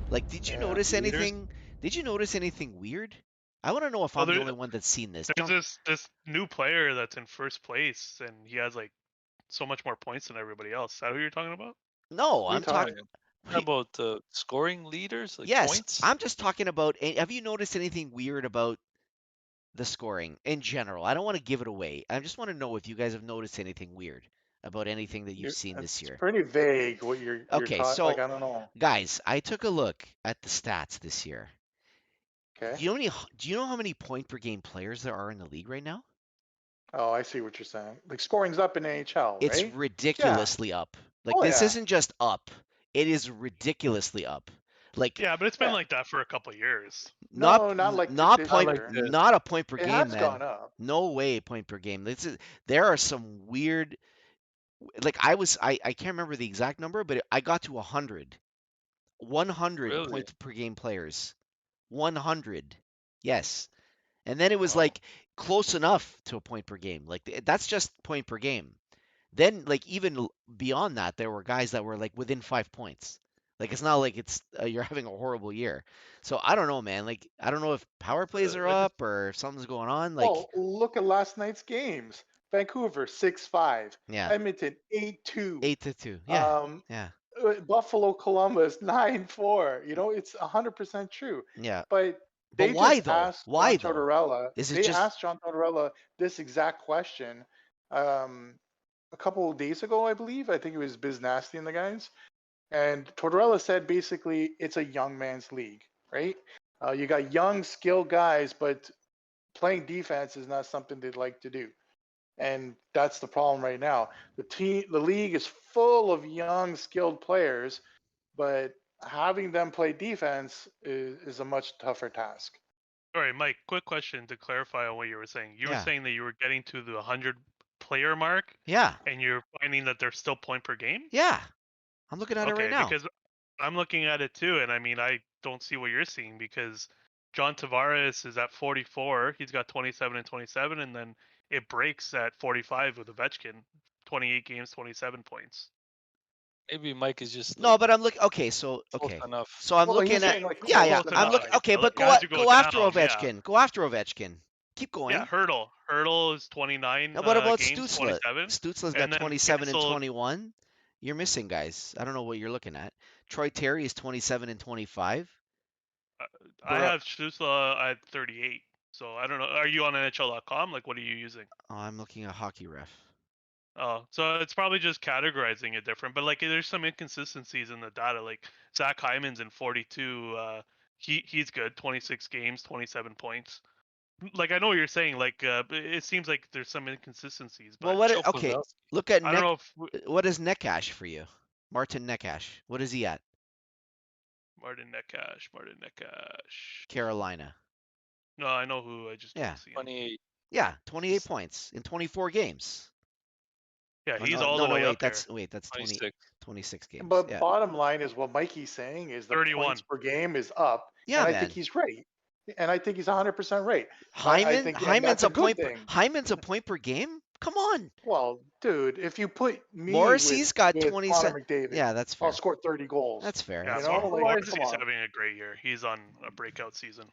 Like, did you Yeah. notice Leaders? anything? Did you notice anything weird? I want to know if Well, I'm the there- only one that's seen this. There's Jump- this new player that's in first place, and he has like so much more points than everybody else. Is that who you're talking about? No, Who I'm talking. How about the scoring leaders? Like Yes, points? I'm just talking about. Have you noticed anything weird about the scoring in general? I don't want to give it away. I just want to know if you guys have noticed anything weird about anything that you've seen It's this year. pretty vague what you're Okay, talking. Like, so I don't know. guys, I took a look at the stats this year. Okay. Do you know how many point per game players there are in the league right now? Oh, I see what you're saying. Like scoring's up in NHL, It's right? Yeah. ridiculously up. Like Oh this yeah. isn't just up. It is ridiculously up. Like Yeah, but it's been Yeah. like that for a couple of years. not No, not like not this Not like point year. this. not a point per It game, has man. gone up. No way point per game. There are some weird like I can't remember the exact number, but I got to 100. 100 Really? point per game players. 100. Yes. And then it was Wow. like close enough to a point per game. Like that's just point per game. Then like even beyond that, there were guys that were like within 5 points. Like it's not like it's you're having a horrible year. So I don't know, man. Like I don't know if power plays are I just up or if something's going on. Like Well, look at last night's games. Vancouver 6-5, yeah, Edmonton 8-2, 8-2. Yeah, um, yeah, Buffalo Columbus 9-4. You know, it's 100% true. yeah. But But they why just though? asked Why John though? Tortorella. Is it They just asked John Tortorella this exact question um, a couple of days ago, I believe. I think it was Biz Nasty and the guys. And Tortorella said basically it's a young man's league, right? You got young, skilled guys, but playing defense is not something they'd like to do. And that's the problem right now. The league is full of young, skilled players, but having them play defense is a much tougher task. all right, Mike. Quick question to clarify on what you were saying. You were yeah, saying that you were getting to the 100 player mark, yeah, and you're finding that there's still point per game. yeah. I'm looking at it right Okay, now. because I'm looking at it too, and I mean I don't see what you're seeing because John Tavares is at 44. He's got 27 and 27, and then it breaks at 45 with Ovechkin, 28 games, 27 points. Maybe Mike is just No, like but I'm looking. Okay, so close okay, enough. so I'm Well, he's looking at. saying like Yeah, yeah. close Close I'm enough. looking. enough. Okay, but As you go go after down, yeah. Ovechkin. Go after Ovechkin. Keep going. Yeah, Hurdle is 29 Now, what about games, Stutzla? 27, Stutzla's got and then 27 and Gensel, 21. You're missing guys. I don't know what you're looking at. Troy Terry is 27 and 25. I have Stutzla at 38. So I don't know. Are you on NHL.com? Like, what are you using? Oh, I'm looking at Hockey Ref. Oh, so it's probably just categorizing it different. But like, there's some inconsistencies in the data. Like Zach Hyman's in 42. He's good. 26 games, 27 points. Like I know what you're saying. Like it seems like there's some inconsistencies. Well, But Joe okay, Pavelski. look at I don't know if what is Neckash for you? Martin Neckash. What is he at? Martin Neckash. Carolina. No, I know who. I just Yeah. don't see him. 28. Yeah, 28 points in 24 games. Yeah, Oh, he's no, all no, the no, way wait, up there. that's 20, 26. 26 games. But Yeah. bottom line is what Mikey's saying is the 31. points per game is up, Yeah, and I man. think he's right, and I think he's 100% right. I think and Hyman's that's a good point thing. Hyman's a point per game? Come on. Well, dude, if you put me Morrissey's got with 27. Connor McDavid, Yeah, that's fair. I'll score 30 goals. That's fair. Yeah, That's You know, fair. like, Morrissey's come on. having a great year. He's on a breakout season.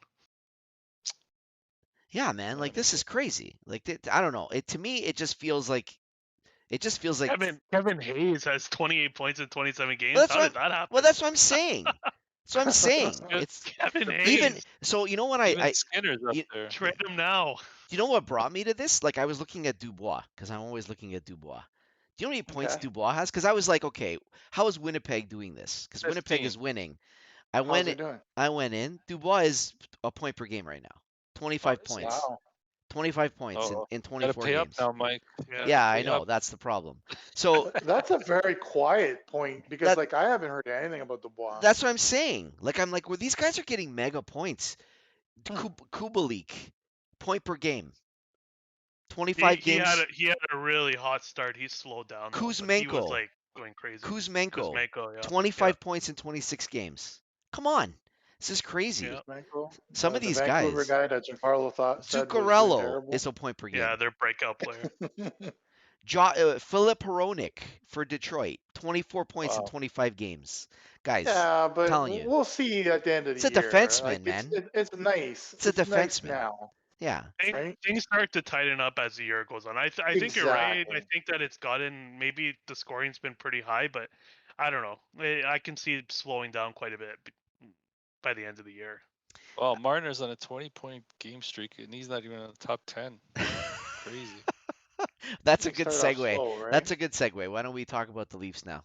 Yeah, man. Like this is crazy. Like I don't know. To me it just feels like Kevin Hayes has 28 points in 27 games. Well, that's How what did that happen? Well, that's what I'm saying. That's what I'm saying. It's Kevin Hayes. even so. You know what Even Skinner's up you- there. Trade him now. you know what brought me to this? Like I was looking at Dubois because I'm always looking at Dubois. Do you know how many points Okay. Dubois has? Because I was like, okay, how is Winnipeg doing this? Because Winnipeg 15. is winning. How's he doing? I went in. Dubois is a point per game right now. 25 Oh, is he? points. Wow. 25 points Oh, in gotta 24 pay up games. now, Mike. Yeah, I pay know. up. That's the problem. So That's a very quiet point because, That- like, I haven't heard anything about Dubois. that's what I'm saying. Like I'm like, well, these guys are getting mega points. Kubalik, point per game. 25 He games. had a really hot start. He slowed down. Though, but he was Kuzmenko. like going crazy. Kuzmenko, yeah. 25 points in 26 games. Come on. This is crazy. Yeah. Michael, Some of the these Vancouver guys. guy that Giancarlo said was doing Zuccarello terrible. is a point per game. Yeah, their breakout player. Philip Hronik for Detroit, 24 points in Wow. 25 games. Guys, Yeah, but telling you. we'll see at the end of the It's a year. defenseman, Like, man. It's nice. It's a nice defenseman. now. Yeah. Right? Things start to tighten up as the year goes on. I think you're right. I Exactly. think that it's gotten maybe the scoring's been pretty high, but I don't know. I can see it slowing down quite a bit by the end of the year. Well, Marner's on a 20-point game streak, and he's not even in the top 10. Crazy. That's a We good start off segue. slow, right? That's a good segue. Why don't we talk about the Leafs now?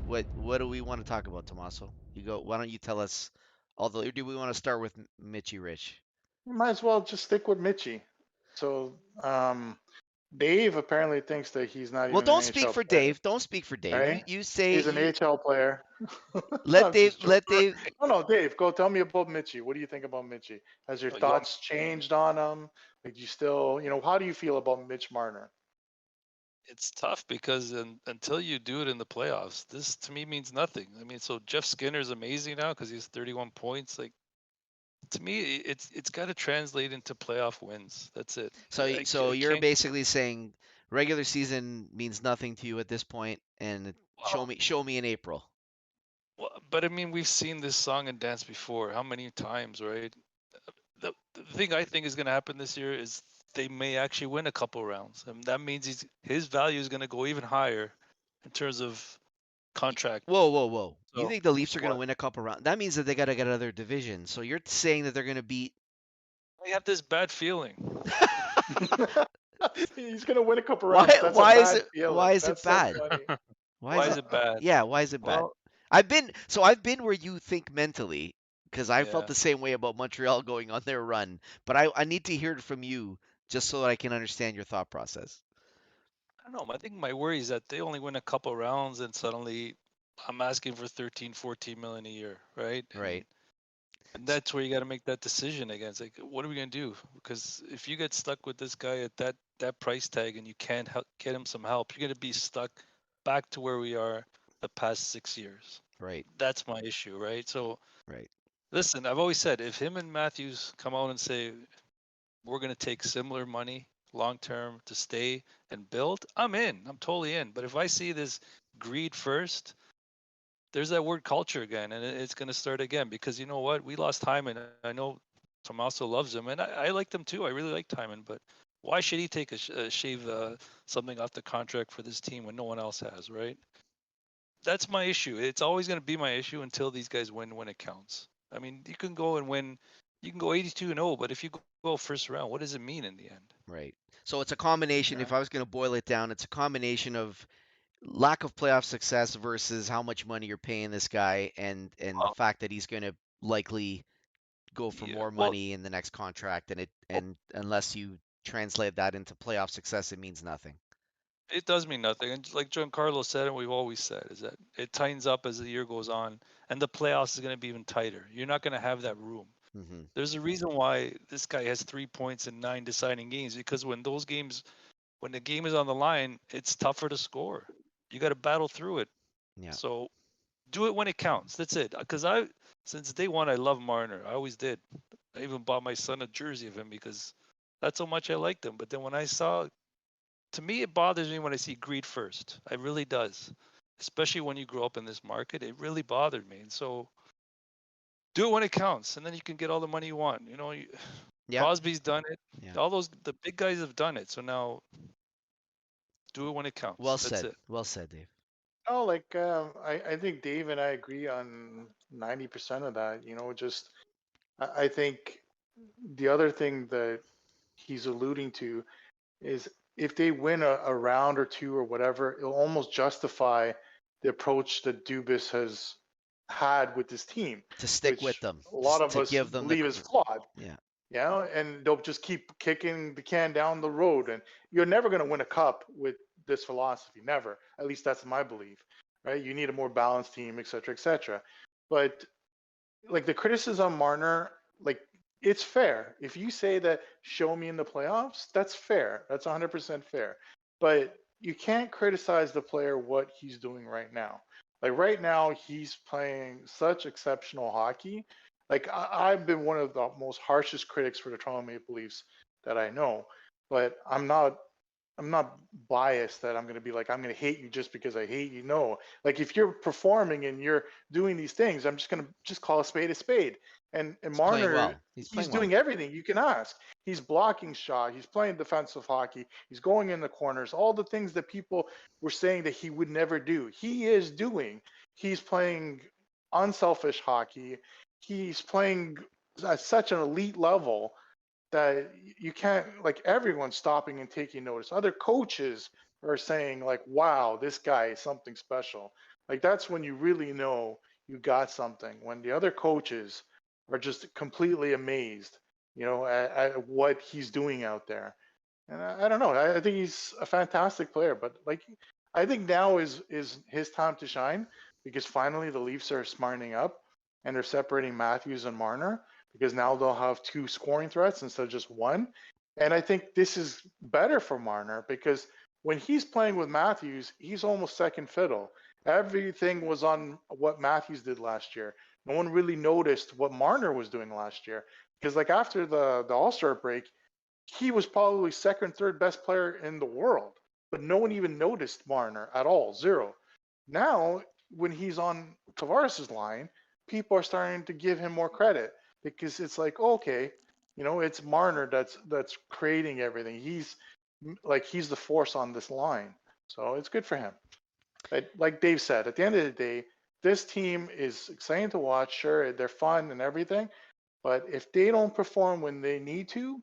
What do we want to talk about, Tommaso? You go. Why don't you tell us? Although, do we want to start with Mitchie Rich? You might as well just stick with Mitchie. So, Dave apparently thinks that he's not Well, even an don't speak NHL for player, Dave. Don't speak for Dave. right? You say He's an you AHL player. let I'm Dave just let joking. Dave. Oh no, Dave, go tell me about Mitchie. What do you think about Mitchie? Has your Oh, you want thoughts changed on him? Like, you still, how do you feel about Mitch Marner? It's tough because until you do it in the playoffs, this to me means nothing. I mean, so Jeff Skinner's amazing now because he has 31 points. Like to me, it's got to translate into playoff wins. That's it. So I you're can't. basically saying regular season means nothing to you at this point, and Well, show me in April. well, but I mean, we've seen this song and dance before. How many times, right? The thing I think is going to happen this year is they may actually win a couple rounds, and that means his value is going to go even higher in terms of contract. Whoa! You So think the Leafs are going to what? win a couple rounds? That means that they got to get out of their division. So you're saying that they're going to beat. I have this bad feeling. He's gonna win a couple Why? rounds. That's a Why is bad it? Why feeling. is it That's so bad? funny. Why is Why it? is it bad? Yeah, why is it bad? Well, I've been where you think mentally because I felt yeah. the same way about Montreal going on their run. But I need to hear it from you just so that I can understand your thought process. I don't know. I think my worry is that they only win a couple rounds and suddenly I'm asking for 13, 14 million a year, right? Right. And that's where you got to make that decision against. Like, what are we going to do? Because if you get stuck with this guy at that price tag and you can't get him some help, you're going to be stuck back to where we are the past 6 years. Right. That's my issue, right? So Right. listen, I've always said if him and Matthews come out and say we're going to take similar money long term to stay and build, I'm in. I'm totally in. But if I see this greed first, there's that word culture again, and it's going to start again because you know what? We lost Hyman. I know Tommaso loves him, and I like them too. I really like Hyman, but why should he take shave something off the contract for this team when no one else has, right? That's my issue. It's always going to be my issue until these guys win when it counts. I mean, you can go and win, you can go 82-0, but if you go first round, what does it mean in the end? Right. So it's a combination. Yeah. If I was going to boil it down, it's a combination of lack of playoff success versus how much money you're paying this guy, and the Well, fact that he's going to likely go for yeah. more Well, money in the next contract, and well, unless you translate that into playoff success, it means nothing. it does mean nothing. And like Giancarlo said, and we've always said, is that it tightens up as the year goes on, and the playoffs is going to be even tighter. You're not going to have that room. Hmm. There's a reason why this guy has 3 points in 9 deciding games because when the game is on the line, it's tougher to score. You got to battle through it. Yeah. So do it when it counts. That's it. Because since day one, I love Marner. I always did. I even bought my son a jersey of him because that's how much I liked him. But then when I saw, to me, it bothers me when I see greed first. It really does. Especially when you grow up in this market, it really bothered me. And so do it when it counts, and then you can get all the money you want. Yeah. Crosby's done it. Yeah. All the big guys have done it. So now do it when it counts. Well That's said. it. Well said, Dave. Oh, like I think Dave and I agree on 90% of that. Just I think the other thing that he's alluding to is if they win a round or two or whatever, it'll almost justify the approach that Dubas has had with this team, To stick with which them, a lot of to us give them believe is flawed. yeah. And they'll just keep kicking the can down the road, and you're never going to win a cup with this philosophy. Never. At least that's my belief, right? You need a more balanced team, et cetera, et cetera. But like the criticism Marner, like it's fair. If you say that show me in the playoffs, that's fair. That's 100% fair. But you can't criticize the player what he's doing right now. Like right now, he's playing such exceptional hockey. Like I've been one of the most harshest critics for the Toronto Maple Leafs that I know, but I'm not biased that I'm going to be like I'm going to hate you just because I hate you. No, like if you're performing and you're doing these things, I'm just going to just call a spade a spade. And He's playing Marner, well. He's he's playing well. doing everything you can ask. He's blocking shot. He's playing defensive hockey. He's going in the corners. All the things that people were saying that he would never do, he is doing. He's playing unselfish hockey. He's playing at such an elite level that you can't, like, everyone's stopping and taking notice. Other coaches are saying like, wow, this guy is something special. Like, that's when you really know you got something, when the other coaches are just completely amazed, at what he's doing out there. And I don't know. I think he's a fantastic player, but like, I think now is his time to shine, because finally the Leafs are smartening up and they're separating Matthews and Marner, because now they'll have two scoring threats instead of just one. And I think this is better for Marner, because when he's playing with Matthews, he's almost second fiddle. Everything was on what Matthews did last year. No one really noticed what Marner was doing last year, because like after the All-Star break, he was probably second, third best player in the world, but no one even noticed Marner at all, zero. Now, when he's on Tavares's line, people are starting to give him more credit, because it's like, okay, it's Marner that's creating everything. He's the force on this line, so it's good for him. But like Dave said, at the end of the day, this team is exciting to watch. Sure, they're fun and everything, but if they don't perform when they need to,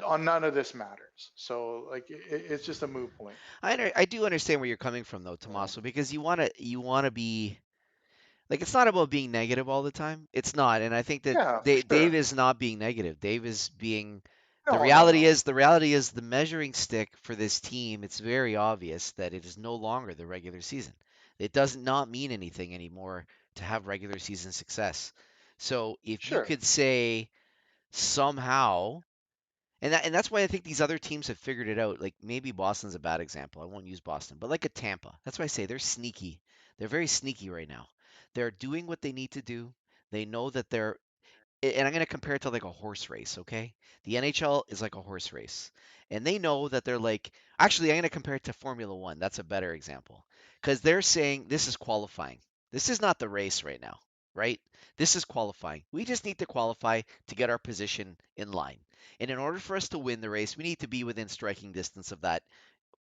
on none of this matters. So like, it's just a moot point. I do understand where you're coming from though, So, Tommaso, because you wanna be like, it's not about being negative all the time. It's not, and I think that yeah, for Dave sure. is not being negative. Dave is being. The No, no, reality no. is, the reality is, the measuring stick for this team. It's very obvious that it is no longer the regular season. It does not mean anything anymore to have regular season success. So if you Sure. could say somehow, and that's why I think these other teams have figured it out. Like, maybe Boston's a bad example. I won't use Boston, but like a Tampa. That's why I say they're sneaky. They're very sneaky right now. They're doing what they need to do. They know that and I'm going to compare it to like a horse race, okay? The NHL is like a horse race. And they know that they're like, actually, I'm going to compare it to Formula One. That's a better example. Because they're saying this is qualifying. This is not the race right now, right? This is qualifying. We just need to qualify to get our position in line. And in order for us to win the race, we need to be within striking distance of that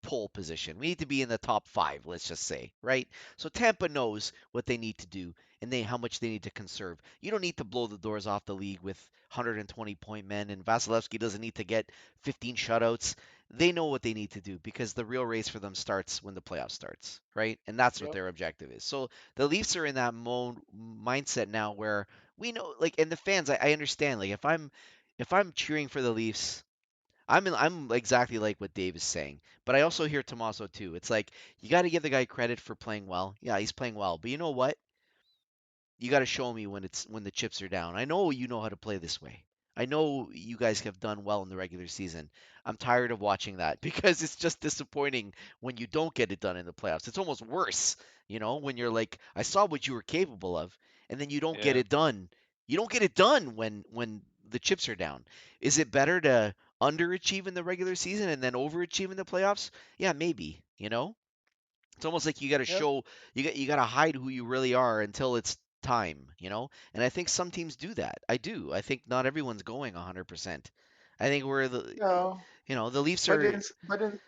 pole position. We need to be in the top five, let's just say, right? So Tampa knows what they need to do and how much they need to conserve. You don't need to blow the doors off the league with 120-point men, and Vasilevsky doesn't need to get 15 shutouts. They know what they need to do, because the real race for them starts when the playoff starts, right? And that's what Yep. their objective is. So the Leafs are in that mindset now where we know, like, and the fans, I understand, like, if I'm cheering for the Leafs, I'm exactly like what Dave is saying, but I also hear Tommaso too. It's like, you got to give the guy credit for playing well. Yeah, he's playing well, but you know what? You got to show me when the chips are down. I know you know how to play this way. I know you guys have done well in the regular season. I'm tired of watching that because it's just disappointing when you don't get it done in the playoffs. It's almost worse, when you're like, I saw what you were capable of, and then you don't get Yeah. it done. You don't get it done when the chips are down. Is it better to underachieve in the regular season and then overachieve in the playoffs? Yeah, maybe, It's almost like you got to Yep. show, you got to hide who you really are until it's time. And I think some teams do that. I do. I think not everyone's going 100%. I think we're No, the Leafs but are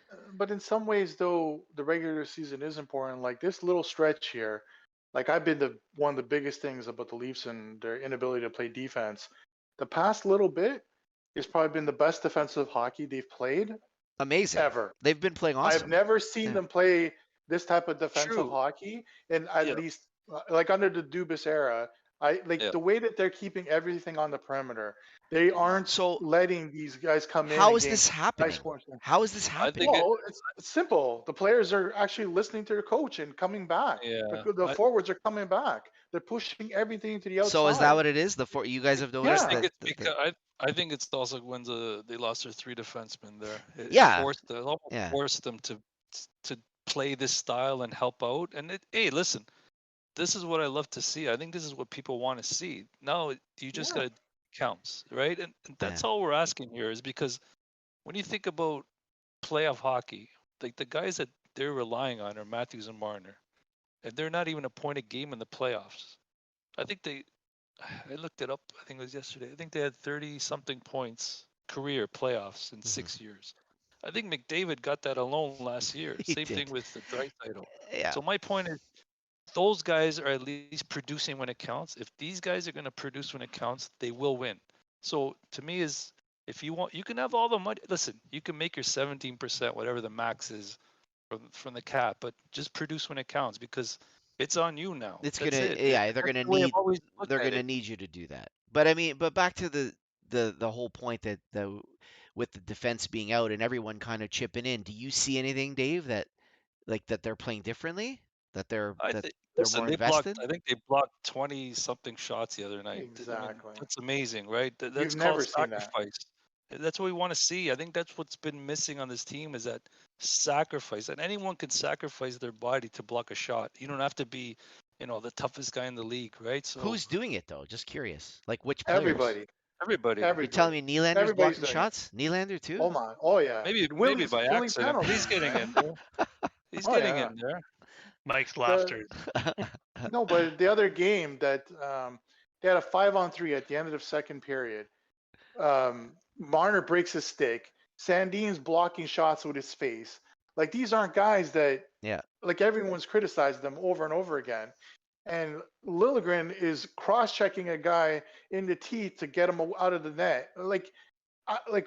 in some ways though, the regular season is important. Like this little stretch here, like I've been the one of the biggest things about the Leafs and their inability to play defense. The past little bit has probably been the best defensive hockey they've played amazing. ever. They've been playing I've awesome. never seen Yeah. them play this type of defensive True. hockey in at Yeah. least like under the Dubas era. I like Yeah. the way that they're keeping everything on the perimeter. They aren't So letting these guys come in how and is gain this high happening? scores. How is this I happening? think it. Well, it's simple. The players are actually listening to their coach and coming back. Yeah. The forwards are coming back. They're pushing everything to the So is that outside. what it is? You guys have I noticed think Yeah, that, it's because I think it's also when they lost their three defensemen there. yeah, It almost yeah, forced them to play this style and help out. And hey, listen, this is what I love to see. I think this is what people want to see. Now you just yeah, gotta counts, right? And yeah. that's all we're asking here is because when you think about playoff hockey, like the guys that they're relying on are Matthews and Marner, and they're not even a point a game in the playoffs. I think I looked it up. I think it was yesterday. I think they had 30 something points career playoffs in Hmm. 6 years. I think McDavid got that alone last year. He Same thing did. with the Draisaitl. Yeah, So my point is, those guys are at least producing when it counts. If these guys are going to produce when it counts, they will win. So to me, is If you want, you can have all the money. Listen, you can make your 17%, whatever the max is from the cap, but just produce when it counts because it's on you now. It's That's gonna, it. yeah, That's the way I've always looked they're at gonna it. need you to do that. But I mean, but back to the whole point that with the defense being out and everyone kind of chipping in, do you see anything, Dave, that like that they're playing differently, that I that think. they're Listen, more they blocked. invested? I think they blocked 20 something shots the other night. I mean, Exactly. that's amazing, right? That's You've called never seen that. sacrifice. That's what we want to see. I think that's what's been missing on this team is that sacrifice. And anyone can sacrifice their body to block a shot. You don't have to be, the toughest guy in the league, right? So Who's doing it though? Just curious. Like which players? Everybody, everybody, You're telling everybody, me Nylander's everybody's blocking doing it. shots? Nylander too? Oh my, oh yeah. maybe Willie's by killing accident, but he's penalties, getting in man. there. He's Oh getting yeah. in there. Mike's The laughter. no, but the other game that they had a 5-on-3 at the end of the second period. Marner breaks his stick. Sandin's blocking shots with his face. Like these aren't guys that Yeah. like everyone's criticized them over and over again. And Liljegren is cross-checking a guy in the teeth to get him out of the net. Like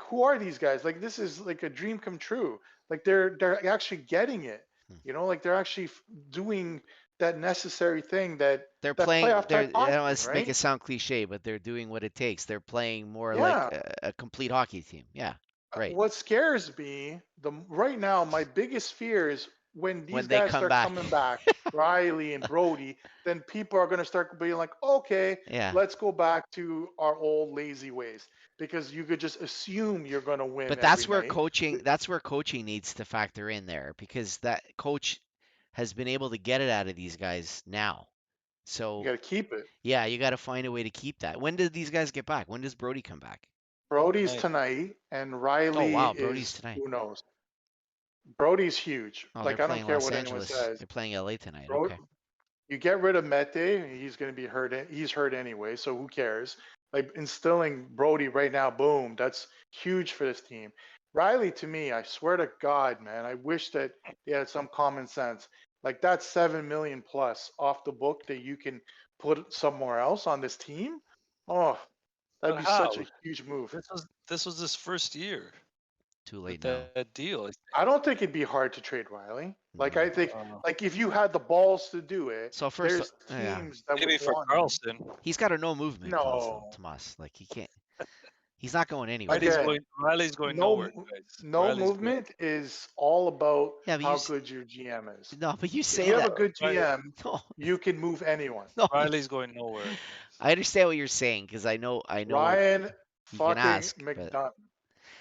who are these guys? Like this is like a dream come true. Like they're actually getting it. Hmm. Like they're actually doing that necessary thing that They're that playing. playoff type I don't hockey, want to make right? it sound cliche, but they're doing what it takes. They're playing more like Yeah. a complete hockey team. Yeah, right. What scares me right now, my biggest fear is when When these they guys come start back. coming back, Riley and Brody, then people are going to start being like, okay, Yeah. let's go back to our old lazy ways because you could just assume you're going to win But every that's where night. coaching needs to factor in there because that coach has been able to get it out of these guys now. You So got to keep it. yeah, you got to find a way to keep that. When did these guys get back? When does Brody come back? Brody's Tonight. tonight, and Oh Riley wow, Brody's is tonight. who knows. Brody's huge. Oh, they're Like I don't playing care Los what anyone Angeles. says. They're playing LA tonight. Bro, Okay. you get rid of Mete, he's going to be hurt. He's hurt anyway, so who cares? Like instilling Brody right now, boom, that's huge for this team. Riley, to me, I swear to God, man, I wish that they had some common sense. Like that's 7 million plus off the book that you can put somewhere else on this team. Oh, that'd But be how? such a huge move. This was his first year Too with late now. that deal. I don't think it'd be hard to trade Riley. Like No. I think, like if you had the balls to do it, So first, there's yeah, teams that Maybe would for want him. Carlson. he's got a no movement clause though, No, Tomas. Like he can't. He's not going anywhere. again, Riley's going no, nowhere, guys. no Riley's going. movement is all about Yeah, but how good your GM is. no, but you If say you have a that. good Riley, GM, No, you can move anyone. no. Riley's going nowhere. I understand what you're saying because I know Ryan you can fucking ask, but McDonough.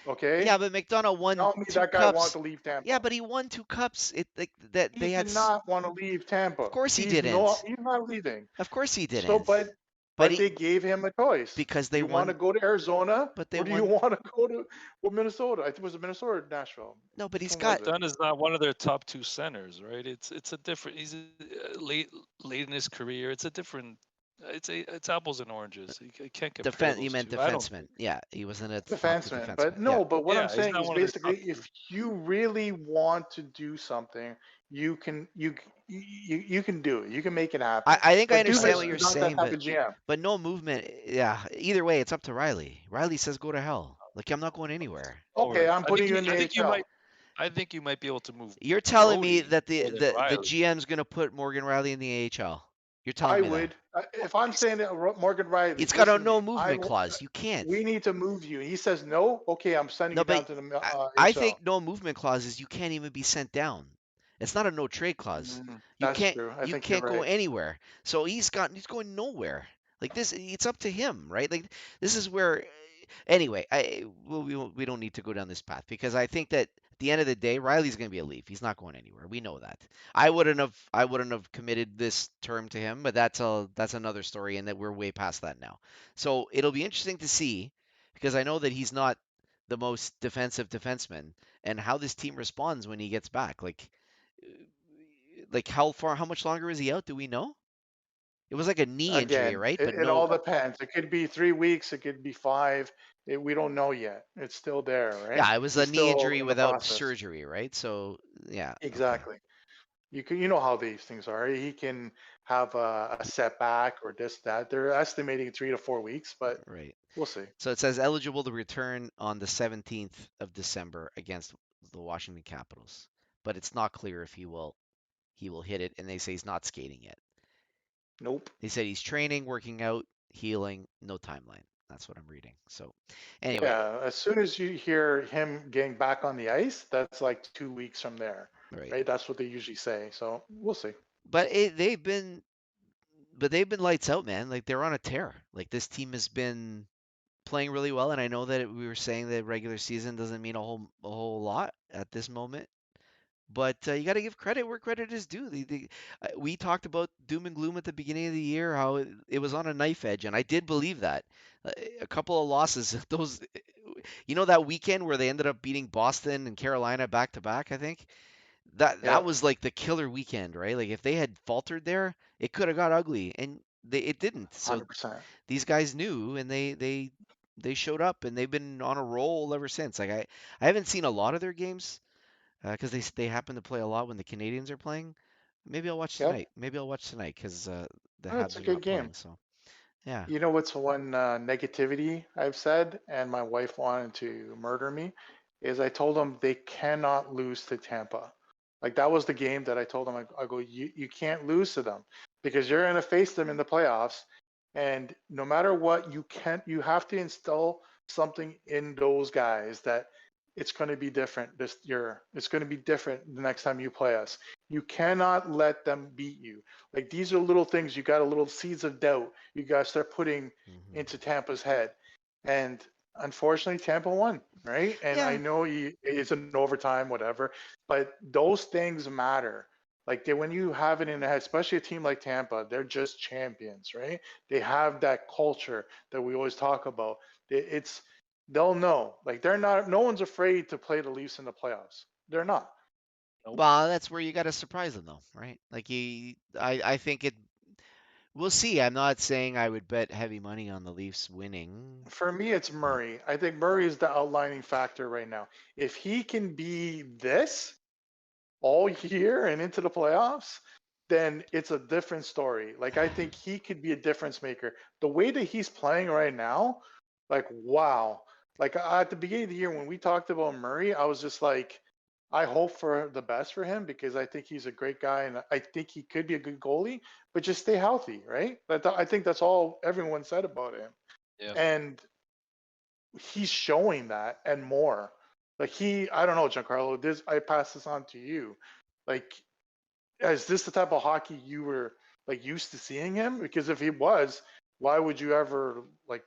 Okay, yeah, but McDonough won tell me 2 that guy wanted cups. to leave Tampa. Yeah, but he won 2 cups. It like that He they had. did not want to leave Tampa. Of course he He's didn't. not leaving. Of course he So, didn't. but But he they gave him a choice. because Do they you want to won. go to Arizona, But they or do you won. want to go to Minnesota? I think it was Minnesota or Nashville. No, but Which he's one was got. it? Dunn is not one of their top 2 centers, right? It's a different. He's late in his career. It's a different. It's apples and oranges. You can't compare You those meant two. I don't defenseman. think. Yeah, he wasn't a top 2 Defenseman. But defenseman. Yeah. no, but what I'm Yeah, he's saying not is one of their top basically 2. if you really want to do something, you can you can do it. You can make it happen. I think I But understand Dubas what you're is not that saying, type of GM. but no movement. Yeah, either way, it's up to Riley. Riley says go to hell. Like I'm not going anywhere. Okay, I'm putting you in the I think you AHL. might. I think you might be able to move. You're telling me Brody that more than the Riley. GM's going to put Morgan Riley in the AHL. You're I telling me would, if I'm saying that Morgan Riley, it's got a listen to no me. movement clause. You can't. We need to move you. He says no. Okay, I'm sending No, you down but to the I HL. think no movement clause is you can't even be sent down. It's not a no trade clause. You That's can't true. I you think can't you're go right. anywhere. So he's going nowhere. Like this, it's up to him, right? Like this is where. Anyway, we don't need to go down this path because I think that at the end of the day, Riley's going to be a Leaf. He's not going anywhere. We know that. I wouldn't have committed this term to him, but that's another story, and that we're way past that now. So it'll be interesting to see because I know that he's not the most defensive defenseman, and how this team responds when he gets back. Like how much longer is he out? Do we know? It was like a knee injury, Again, right? But it no. all depends. It could be 3 weeks. It could be 5. We don't know yet. It's still there, right? Yeah, it was a He's knee still injury in the without process. surgery, right? So yeah. Okay. Exactly. you know how these things are. He can have a setback or this that. They're estimating 3 to 4 weeks, but Right. we'll see. So it says eligible to return on the 17th of December against the Washington Capitals, but it's not clear if he will hit it, and they say he's not skating yet. Nope. They said he's training, working out, healing, no timeline. That's what I'm reading. So anyway, Yeah, as soon as you hear him getting back on the ice, that's like 2 weeks from there, right. right? That's what they usually say. So we'll see. But they've been lights out, man. Like they're on a tear. Like this team has been playing really well, and I know that we were saying that regular season doesn't mean a whole lot at this moment. But you got to give credit where credit is due. We talked about doom and gloom at the beginning of the year, how it was on a knife edge, and I did believe that. A couple of losses, that weekend where they ended up beating Boston and Carolina back to back, I think that Yeah, was like the killer weekend, right? Like if they had faltered there, it could have got ugly, and it didn't. So 100%. these guys knew, and they showed up, and they've been on a roll ever since. Like I haven't seen a lot of their games because they happen to play a lot when the Canadians are playing. Maybe I'll watch Yep. tonight. Because the That's Habs a are good not game. playing. So yeah. You know what's one negativity I've said, and my wife wanted to murder me, is I told them they cannot lose to Tampa. Like that was the game that I told them. I go, you can't lose to them because you're going to face them in the playoffs, and no matter what, you have to instill something in those guys that it's going to be different this year. It's going to be different the next time you play us. You cannot let them beat you. Like these are little things you got a little seeds of doubt you got to start putting Hmm. into Tampa's head. And unfortunately, Tampa won, right? And I Yeah. know it's an overtime, whatever, but those things matter. Like when you have it in the head, especially a team like Tampa, they're just champions, right? They have that culture that we always talk about. It's they'll know. Like they're not. No one's afraid to play the Leafs in the playoffs. They're not. Nope. Well, that's where you got to surprise them, though, right? Like I think it. We'll see. I'm not saying I would bet heavy money on the Leafs winning, For me, it's but Murray. I think Murray is the outlining factor right now. If he can be this all year and into the playoffs, then it's a different story. Like I think he could be a difference maker. The way that he's playing right now, like wow. Like at the beginning of the year when we talked about Murray, I was just like, I hope for the best for him because I think he's a great guy and I think he could be a good goalie, but just stay healthy, right? I think that's all everyone said about him. Yeah. And he's showing that and more. Like I don't know, Giancarlo. I pass this on to you. Like, is this the type of hockey you were like used to seeing him? Because if he was, why would you ever like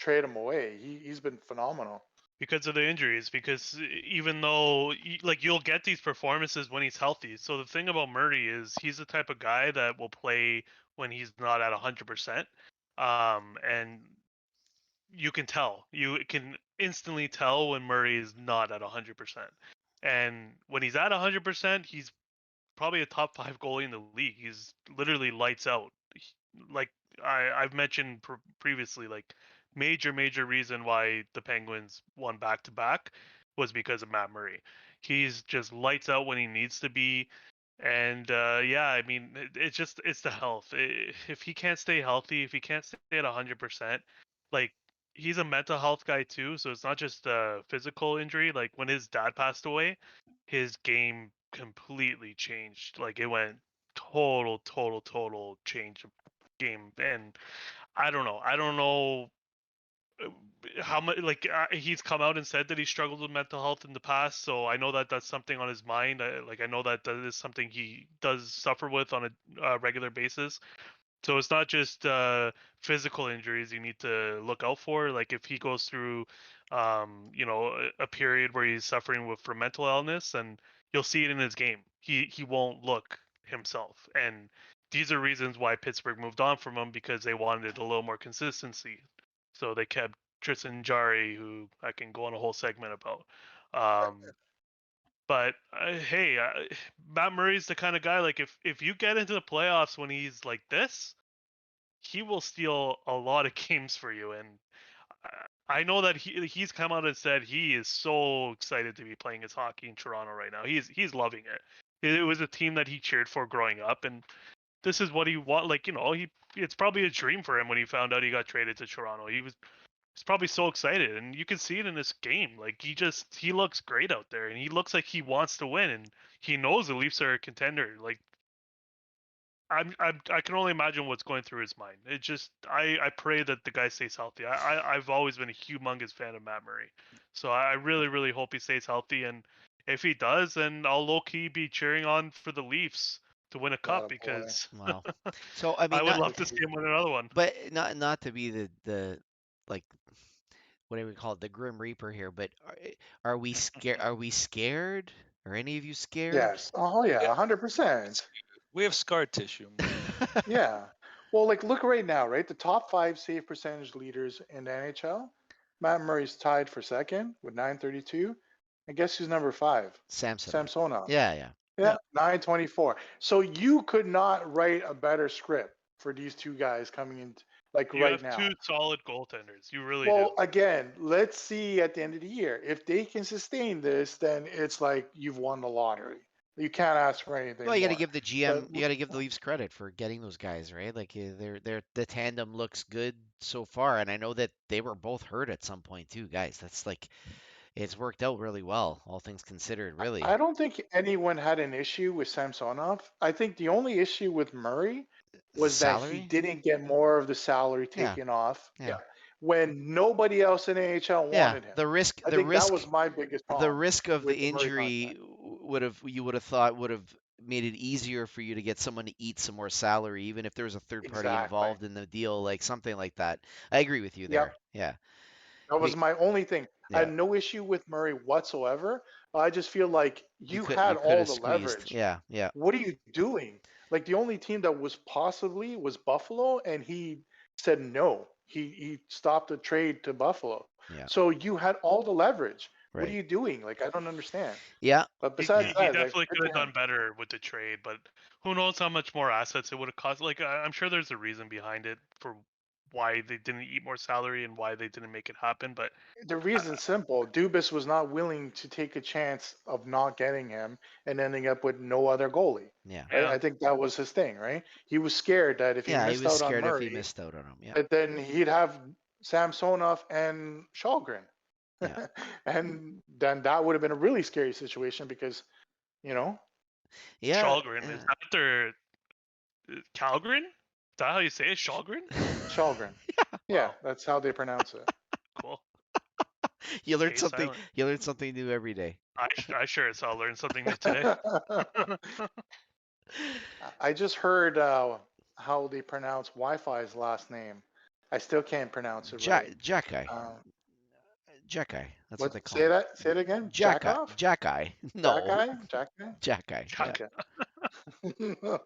trade him away? He's been phenomenal. Because of the injuries. Because even though like you'll get these performances when he's healthy. So the thing about Murray is he's the type of guy that will play when he's not at 100%. And you can tell. You can instantly tell when Murray is not at 100%. And when he's at 100%, he's probably a top 5 goalie in the league. He's literally lights out. Like I've mentioned previously, like major reason why the Penguins won back to back was because of Matt Murray. He's just lights out when he needs to be. And yeah, I mean, it's the health. If he can't stay healthy, if he can't stay at 100%, like he's a mental health guy too. So it's not just a physical injury. Like when his dad passed away, his game completely changed. Like it went total change of game. And I don't know. I don't know how much like he's come out and said that he struggled with mental health in the past, so I know that that's something on his mind. I know that that is something he does suffer with on a regular basis. So it's not just physical injuries you need to look out for. Like if he goes through a period where he's suffering with from mental illness, and you'll see it in his game. He won't look himself. And these are reasons why Pittsburgh moved on from him, because they wanted a little more consistency. So they kept Tristan Jari, who I can go on a whole segment about. But hey, Matt Murray's the kind of guy, like if you get into the playoffs when he's like this, he will steal a lot of games for you. And I know that he's come out and said he is so excited to be playing his hockey in Toronto right now. He's loving it. It was a team that he cheered for growing up, and this is what he want. Like, it's probably a dream for him when he found out he got traded to Toronto. He's probably so excited, and you can see it in this game. Like, he looks great out there, and he looks like he wants to win, and he knows the Leafs are a contender. Like, I can only imagine what's going through his mind. It just I pray that the guy stays healthy. I've always been a humongous fan of Matt Murray, so I really hope he stays healthy. And if he does, then I'll low key be cheering on for the Leafs to win a cup because Wow. So I I mean, would not, love to see him win another one. but not to be the like what do we call it, the Grim Reaper here, but are we scared? Are we scared? Are any of you scared? Yes. Oh yeah, 100%. We have scar tissue. Yeah. Well, like look right now, right? The top 5 save percentage leaders in the NHL. Matt Murray's tied for second with 932. And guess who's number 5? Samsonov. Samsonov. Yeah. Yeah, 924. So you could not write a better script for these two guys coming in like You right have now. two solid goaltenders. You really Well, do. again, let's see at the end of the year. If they can sustain this, then it's like you've won the lottery. You can't ask for anything Well, you got to more. give the But GM, you got to give the Leafs credit for getting those guys, right? Like the tandem looks good so far, and I know that they were both hurt at some point too, guys. That's like it's worked out really well, all things considered, really. I don't think anyone had an issue with Samsonov. I think the only issue with Murray was that he Salary? didn't get more of the salary Yeah. taken off Yeah. when nobody else in AHL Yeah, wanted him. the risk, I the think risk, that was my biggest the problem risk of with the the Murray injury contract. you would have thought would have made it easier for you to get someone to eat some more salary, even if there was a third party Exactly. involved in the deal, like something like that. I agree with you Yep. there. Yeah. That was Be- my only thing. I yeah. had no issue with Murray whatsoever. I just feel like you could had all have the squeezed. leverage. Yeah. What are you doing? Like the only team that was possibly was Buffalo, and he said no. He stopped the trade to Buffalo. Yeah. So you had all the leverage. What are Right. you doing? Like I don't understand. Yeah. But He, besides he that, definitely like good could to have him. done better with the trade, but who knows how much more assets it would have cost. Like, I'm sure there's a reason behind it for why they didn't eat more salary and why they didn't make it happen. But The reason's simple. Dubas was not willing to take a chance of not getting him and ending up with no other goalie. Yeah. Right? yeah, I think that was his thing, right? He was scared that if he Yeah. He missed was out on scared if he Murray, missed out on him. Yeah. that then he'd have Samsonov and Shalgren. Yeah. And then that would have been a really scary situation because, you know, Yeah. Shalgren, is that their Calgren? Is that how you say it? Shalgren? Shalgren. Yeah, Wow. that's how they pronounce it. Cool. You learn Case something. silent. You learn something new every day. I sure as hell learned something new today. I just heard how they pronounce Wi-Fi's last name. I still can't pronounce it right. Jackai. Um, Jackai. That's what they call say him. that? Say it again. Jackai. Jackoff? Jackai. No. Jackai? Jackai. Yeah. Jackai.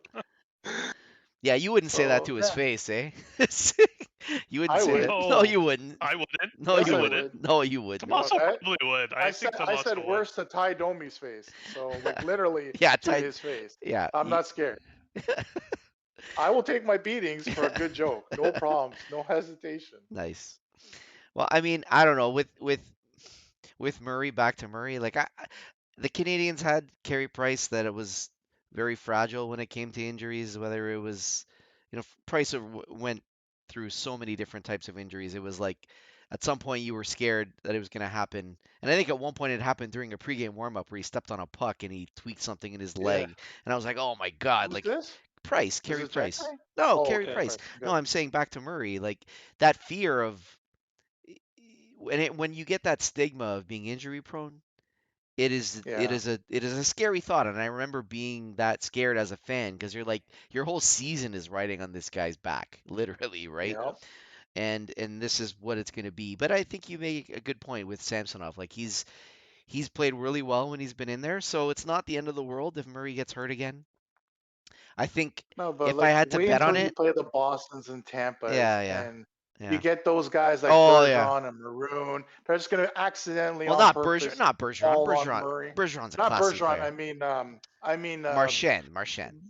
Yeah, you wouldn't say that So, to his yeah, face, eh? You wouldn't I say would. that. No, No, you wouldn't. I wouldn't. No, Yes, you I I wouldn't. wouldn't. would. No, you wouldn't. Tommaso Okay. probably would. I think I Tommaso said would. worse to Ty Domi's face. So like literally Yeah, to his face. yeah. I'm not scared. I will take my beatings for a good joke. No problems. No hesitation. Nice. Well, I mean, I don't know. With Murray, back to Murray, like the Canadians had Carey Price that it was very fragile when it came to injuries. Whether it was, Price went through so many different types of injuries. It was like at some point you were scared that it was going to happen, and I think at one point it happened during a pregame warmup where he stepped on a puck and he tweaked something in his Yeah. leg, and I was like, oh my God, Who's like this? Price, Is Carey it Price. Jackai? No, Oh, Carey okay. Price. Price. No, Good. I'm saying back to Murray, like that fear of when you get that stigma of being injury prone, it is Yeah. it is a scary thought, and I remember being that scared as a fan because you're like your whole season is riding on this guy's back, literally, right? Yep. And this is what it's going to be. But I think you make a good point with Samsonov. Like he's played really well when he's been in there, so it's not the end of the world if Murray gets hurt again. I think No, but if I like had to wait bet on until you it, play the Bostons and Tampas yeah, and you yeah. get those guys like Oh yeah. Bergeron and Maroon. They're just gonna accidentally Well, on not purpose Bergeron. fall on Bergeron. Murray. Bergeron's a Not classy Bergeron. player. Marchand.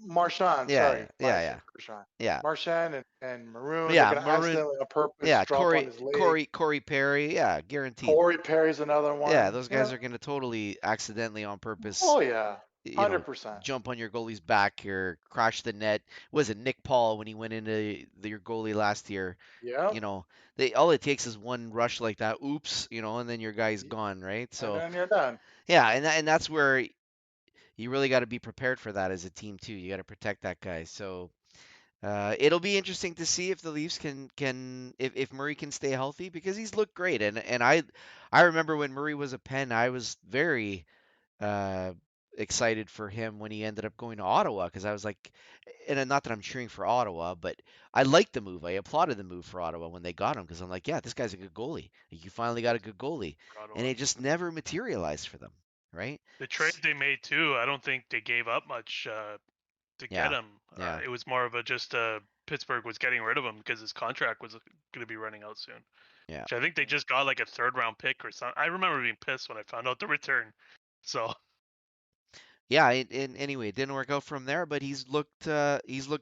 Marchand. Yeah, Sorry, yeah, my yeah, Bergeron. yeah, Marchand and Maroon. They're yeah. gonna Maroon. accidentally on purpose Yeah, drop on his leg. Corey Perry. Yeah, guaranteed. Corey Perry's another Yeah, one. those guys are gonna totally accidentally on purpose. Oh yeah. you know, 100%. jump on your goalie's back or crash the net. Was it Nick Paul when he went into your goalie last year? Yeah. You know, all it takes is one rush like that. Oops, and then your guy's gone, right? And So then you're done. yeah, and that's where you really got to be prepared for that as a team too. You got to protect that guy. So it'll be interesting to see if the Leafs can if Murray can stay healthy because he's looked great. And I remember when Murray was a Pen, I was very uh, excited for him when he ended up going to Ottawa because I was like, and not that I'm cheering for Ottawa, but I liked the move. I applauded the move for Ottawa when they got him because I'm like, yeah, this guy's a good goalie. Like, you finally got a good goalie, and Ottawa. it just never materialized for them, right? The trade they made too, I don't think they gave up much to get Yeah, him. yeah, It was more of a just Pittsburgh was getting rid of him because his contract was going to be running out soon. yeah. Which I think they just got like a third round pick or something. I remember being pissed when I found out the return. So Yeah, and anyway, it didn't work out from there, but he's looked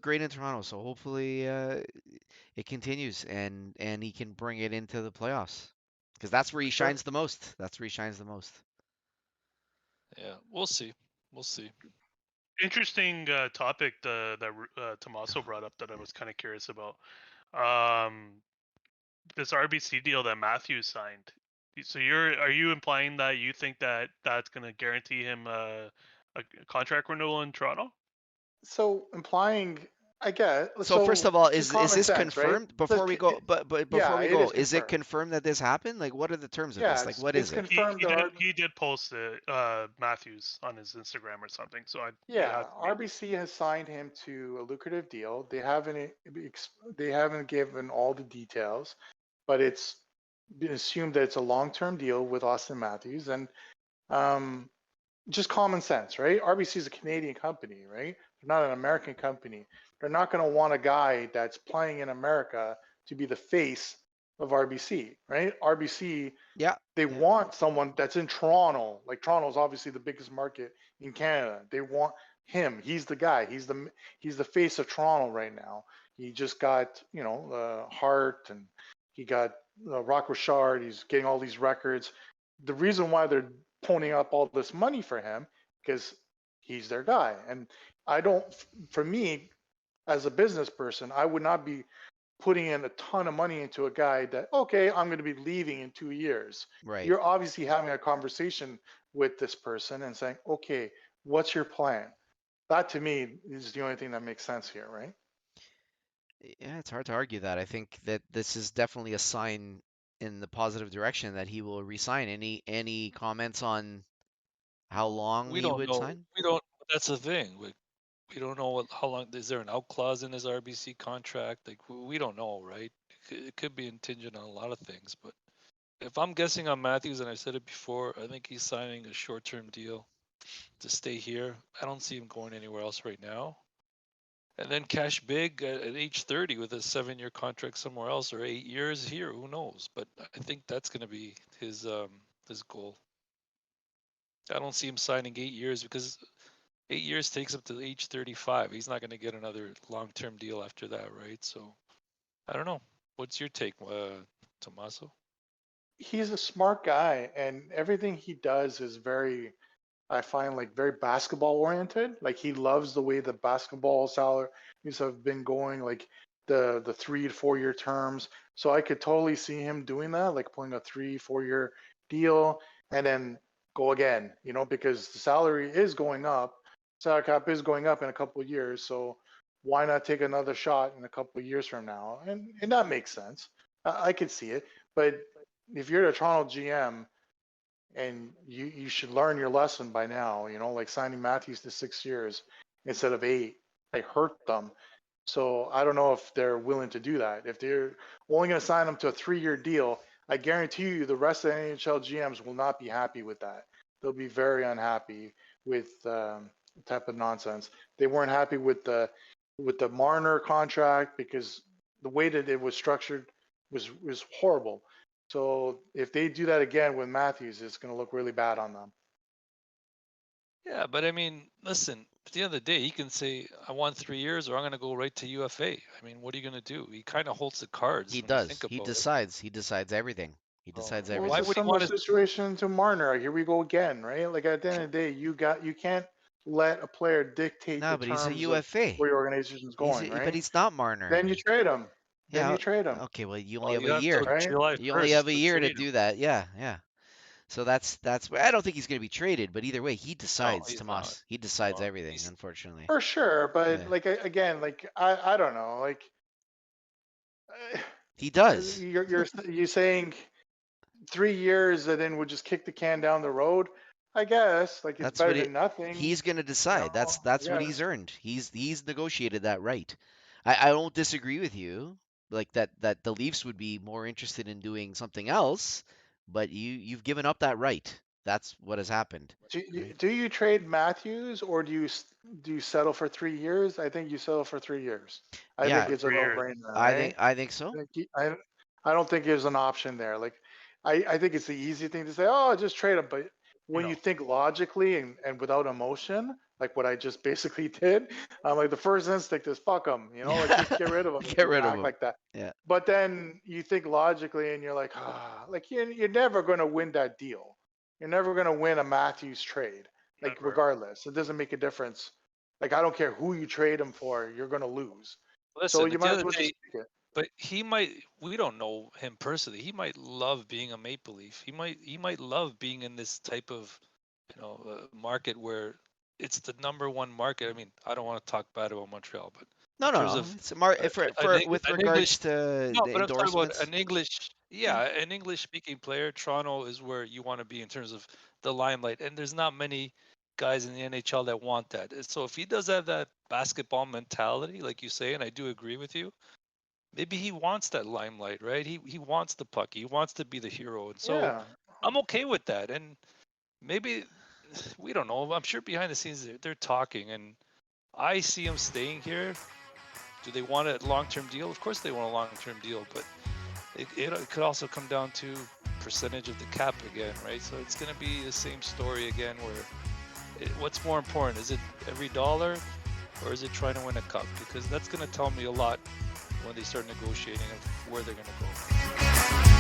great in Toronto. So hopefully it continues and he can bring it into the playoffs because that's where For he sure. shines the most. That's where he shines the most. Yeah, we'll see. We'll see. interesting topic that Tommaso brought up that I was kind of curious about. Um, this RBC deal that Matthews signed. So are you implying that you think that that's going to guarantee him a contract renewal in Toronto? So implying, I guess. So first of all, Just is common this sense, right? confirmed before we go? But before Yeah, we it go, is is it confirmed. confirmed that this happened? Like, what are the terms of Yeah, this? Like, what it's is it? confirmed that He did post it, Matthews on his Instagram or something. So it yeah, has to be. RBC has signed him to a lucrative deal. They haven't given all the details, but it's been assumed that it's a long-term deal with Austin Matthews, and um, just common sense, right? RBC is a Canadian company, right? They're not an American company. They're not going to want a guy that's playing in America to be the face of RBC, right? RBC, Yeah, they yeah, want someone that's in Toronto. Like Toronto is obviously the biggest market in Canada. They want him. He's the guy. He's the face of Toronto right now. He just got Hart, and he got Rock Richard. He's getting all these records. The reason why they're ponying up all this money for him because he's their guy. And I don't. For me, as a business person, I would not be putting in a ton of money into a guy that, okay, I'm going to be leaving in 2 years. right. You're obviously having a conversation with this person and saying, okay, what's your plan? That to me is the only thing that makes sense here, right? Yeah, it's hard to argue that. I think that this is definitely a sign in the positive direction that he will resign. Any comments on how long We he don't would know. sign? We don't. That's the thing. We don't know how long. Is there an out clause in his RBC contract? Like we don't know, right? It could be contingent on a lot of things. But if I'm guessing on Matthews, and I said it before, I think he's signing a short-term deal to stay here. I don't see him going anywhere else right now. And then cash big at age 30 with a 7-year contract somewhere else or 8 years here. Who knows? But I think that's going to be his goal. I don't see him signing 8 years because 8 years takes up to age 35. He's not going to get another long-term deal after that, right? So I don't know. What's your take, Tommaso? He's a smart guy, and everything he does is very, I find, like very basketball oriented. Like he loves the way the basketball salaries have been going, like the 3 to 4 year terms. So I could totally see him doing that, like pulling a 3 4 year deal and then go again, because the salary is going up, salary cap is going up in a couple of years. So why not take another shot in a couple of years from now? And that makes sense. I could see it. But if you're the Toronto GM, and you should learn your lesson by now, like signing Matthews to 6 years instead of 8, they hurt them. So I don't know if they're willing to do that. If they're only going to sign them to a 3 year deal, I guarantee you the rest of the NHL GMs will not be happy with that. They'll be very unhappy with type of nonsense. They weren't happy with the Marner contract because the way that it was structured was horrible. So if they do that again with Matthews, it's going to look really bad on them. Yeah, but I mean, listen, at the end of the day, he can say, I want 3 years or I'm going to go right to UFA. I mean, what are you going to do? He kind of holds the cards He when you does. think He about it. decides. He decides everything. He decides Well, it's Why a everything. would he similar want to? situation to Marner. Here we go again, right? Like at the end of the day, you can't let a player dictate No, the but he's a terms of UFA. where your organization is going, right? But he's not Marner. Then you trade him. Then Yeah. you trade him. Okay. Well, you only Well, have you a have year. till Right? July You only 1st have a to year to trade him. do that. Yeah. Yeah. So that's I don't think he's going to be traded, but either way, he decides, he's Tomas. not. He decides No, everything, he's- unfortunately. For sure, but Yeah. like again, like I don't know, like He does. you're saying 3 years and then we'll just kick the can down the road. I guess like it's That's better what than nothing. he's going to decide. No, That's I what he's guess. earned. He's negotiated that right. I don't disagree with you. Like that the Leafs would be more interested in doing something else, but you've given up that right. That's what has happened. Right? Do you trade Matthews or do you settle for 3 years? I think you settle for 3 years. I think Yeah, it's a 3 years. no-brainer, right? I think so. I don't think there's an option there. Like, I think it's the easy thing to say, oh, just trade him. But when you No. think logically and without emotion, like what I just basically did, I'm like the first instinct is fuck him, like just get rid of him. if Get you rid of act him. like that. Yeah. But then you think logically and you're like, like you're never going to win that deal. You're never going to win a Matthews trade. Like Never. regardless, it doesn't make a difference. Like I don't care who you trade him for, you're going to lose. Listen, So at you the might end as of well the just day, take it. but he might. We don't know him personally. He might love being a Maple Leaf. He might love being in this type of, market where it's the number one market. I mean, I don't want to talk bad about Montreal, but No, in no, terms no. of It's an with an regards English, to no, the but I'm talking about endorsements. an English, an English speaking player. Toronto is where you want to be in terms of the limelight, and there's not many guys in the NHL that want that. And so if he does have that basketball mentality, like you say, and I do agree with you, maybe he wants that limelight, right? He wants the puck. He wants to be the hero, and so Yeah. I'm okay with that. And maybe we don't know. I'm sure behind the scenes they're talking, and I see him staying here. Do they want a long-term deal? Of course they want a long-term deal, but it could also come down to percentage of the cap again, right? So it's going to be the same story again where what's more important? Is it every dollar or is it trying to win a cup? Because that's going to tell me a lot when they start negotiating of where they're going to go.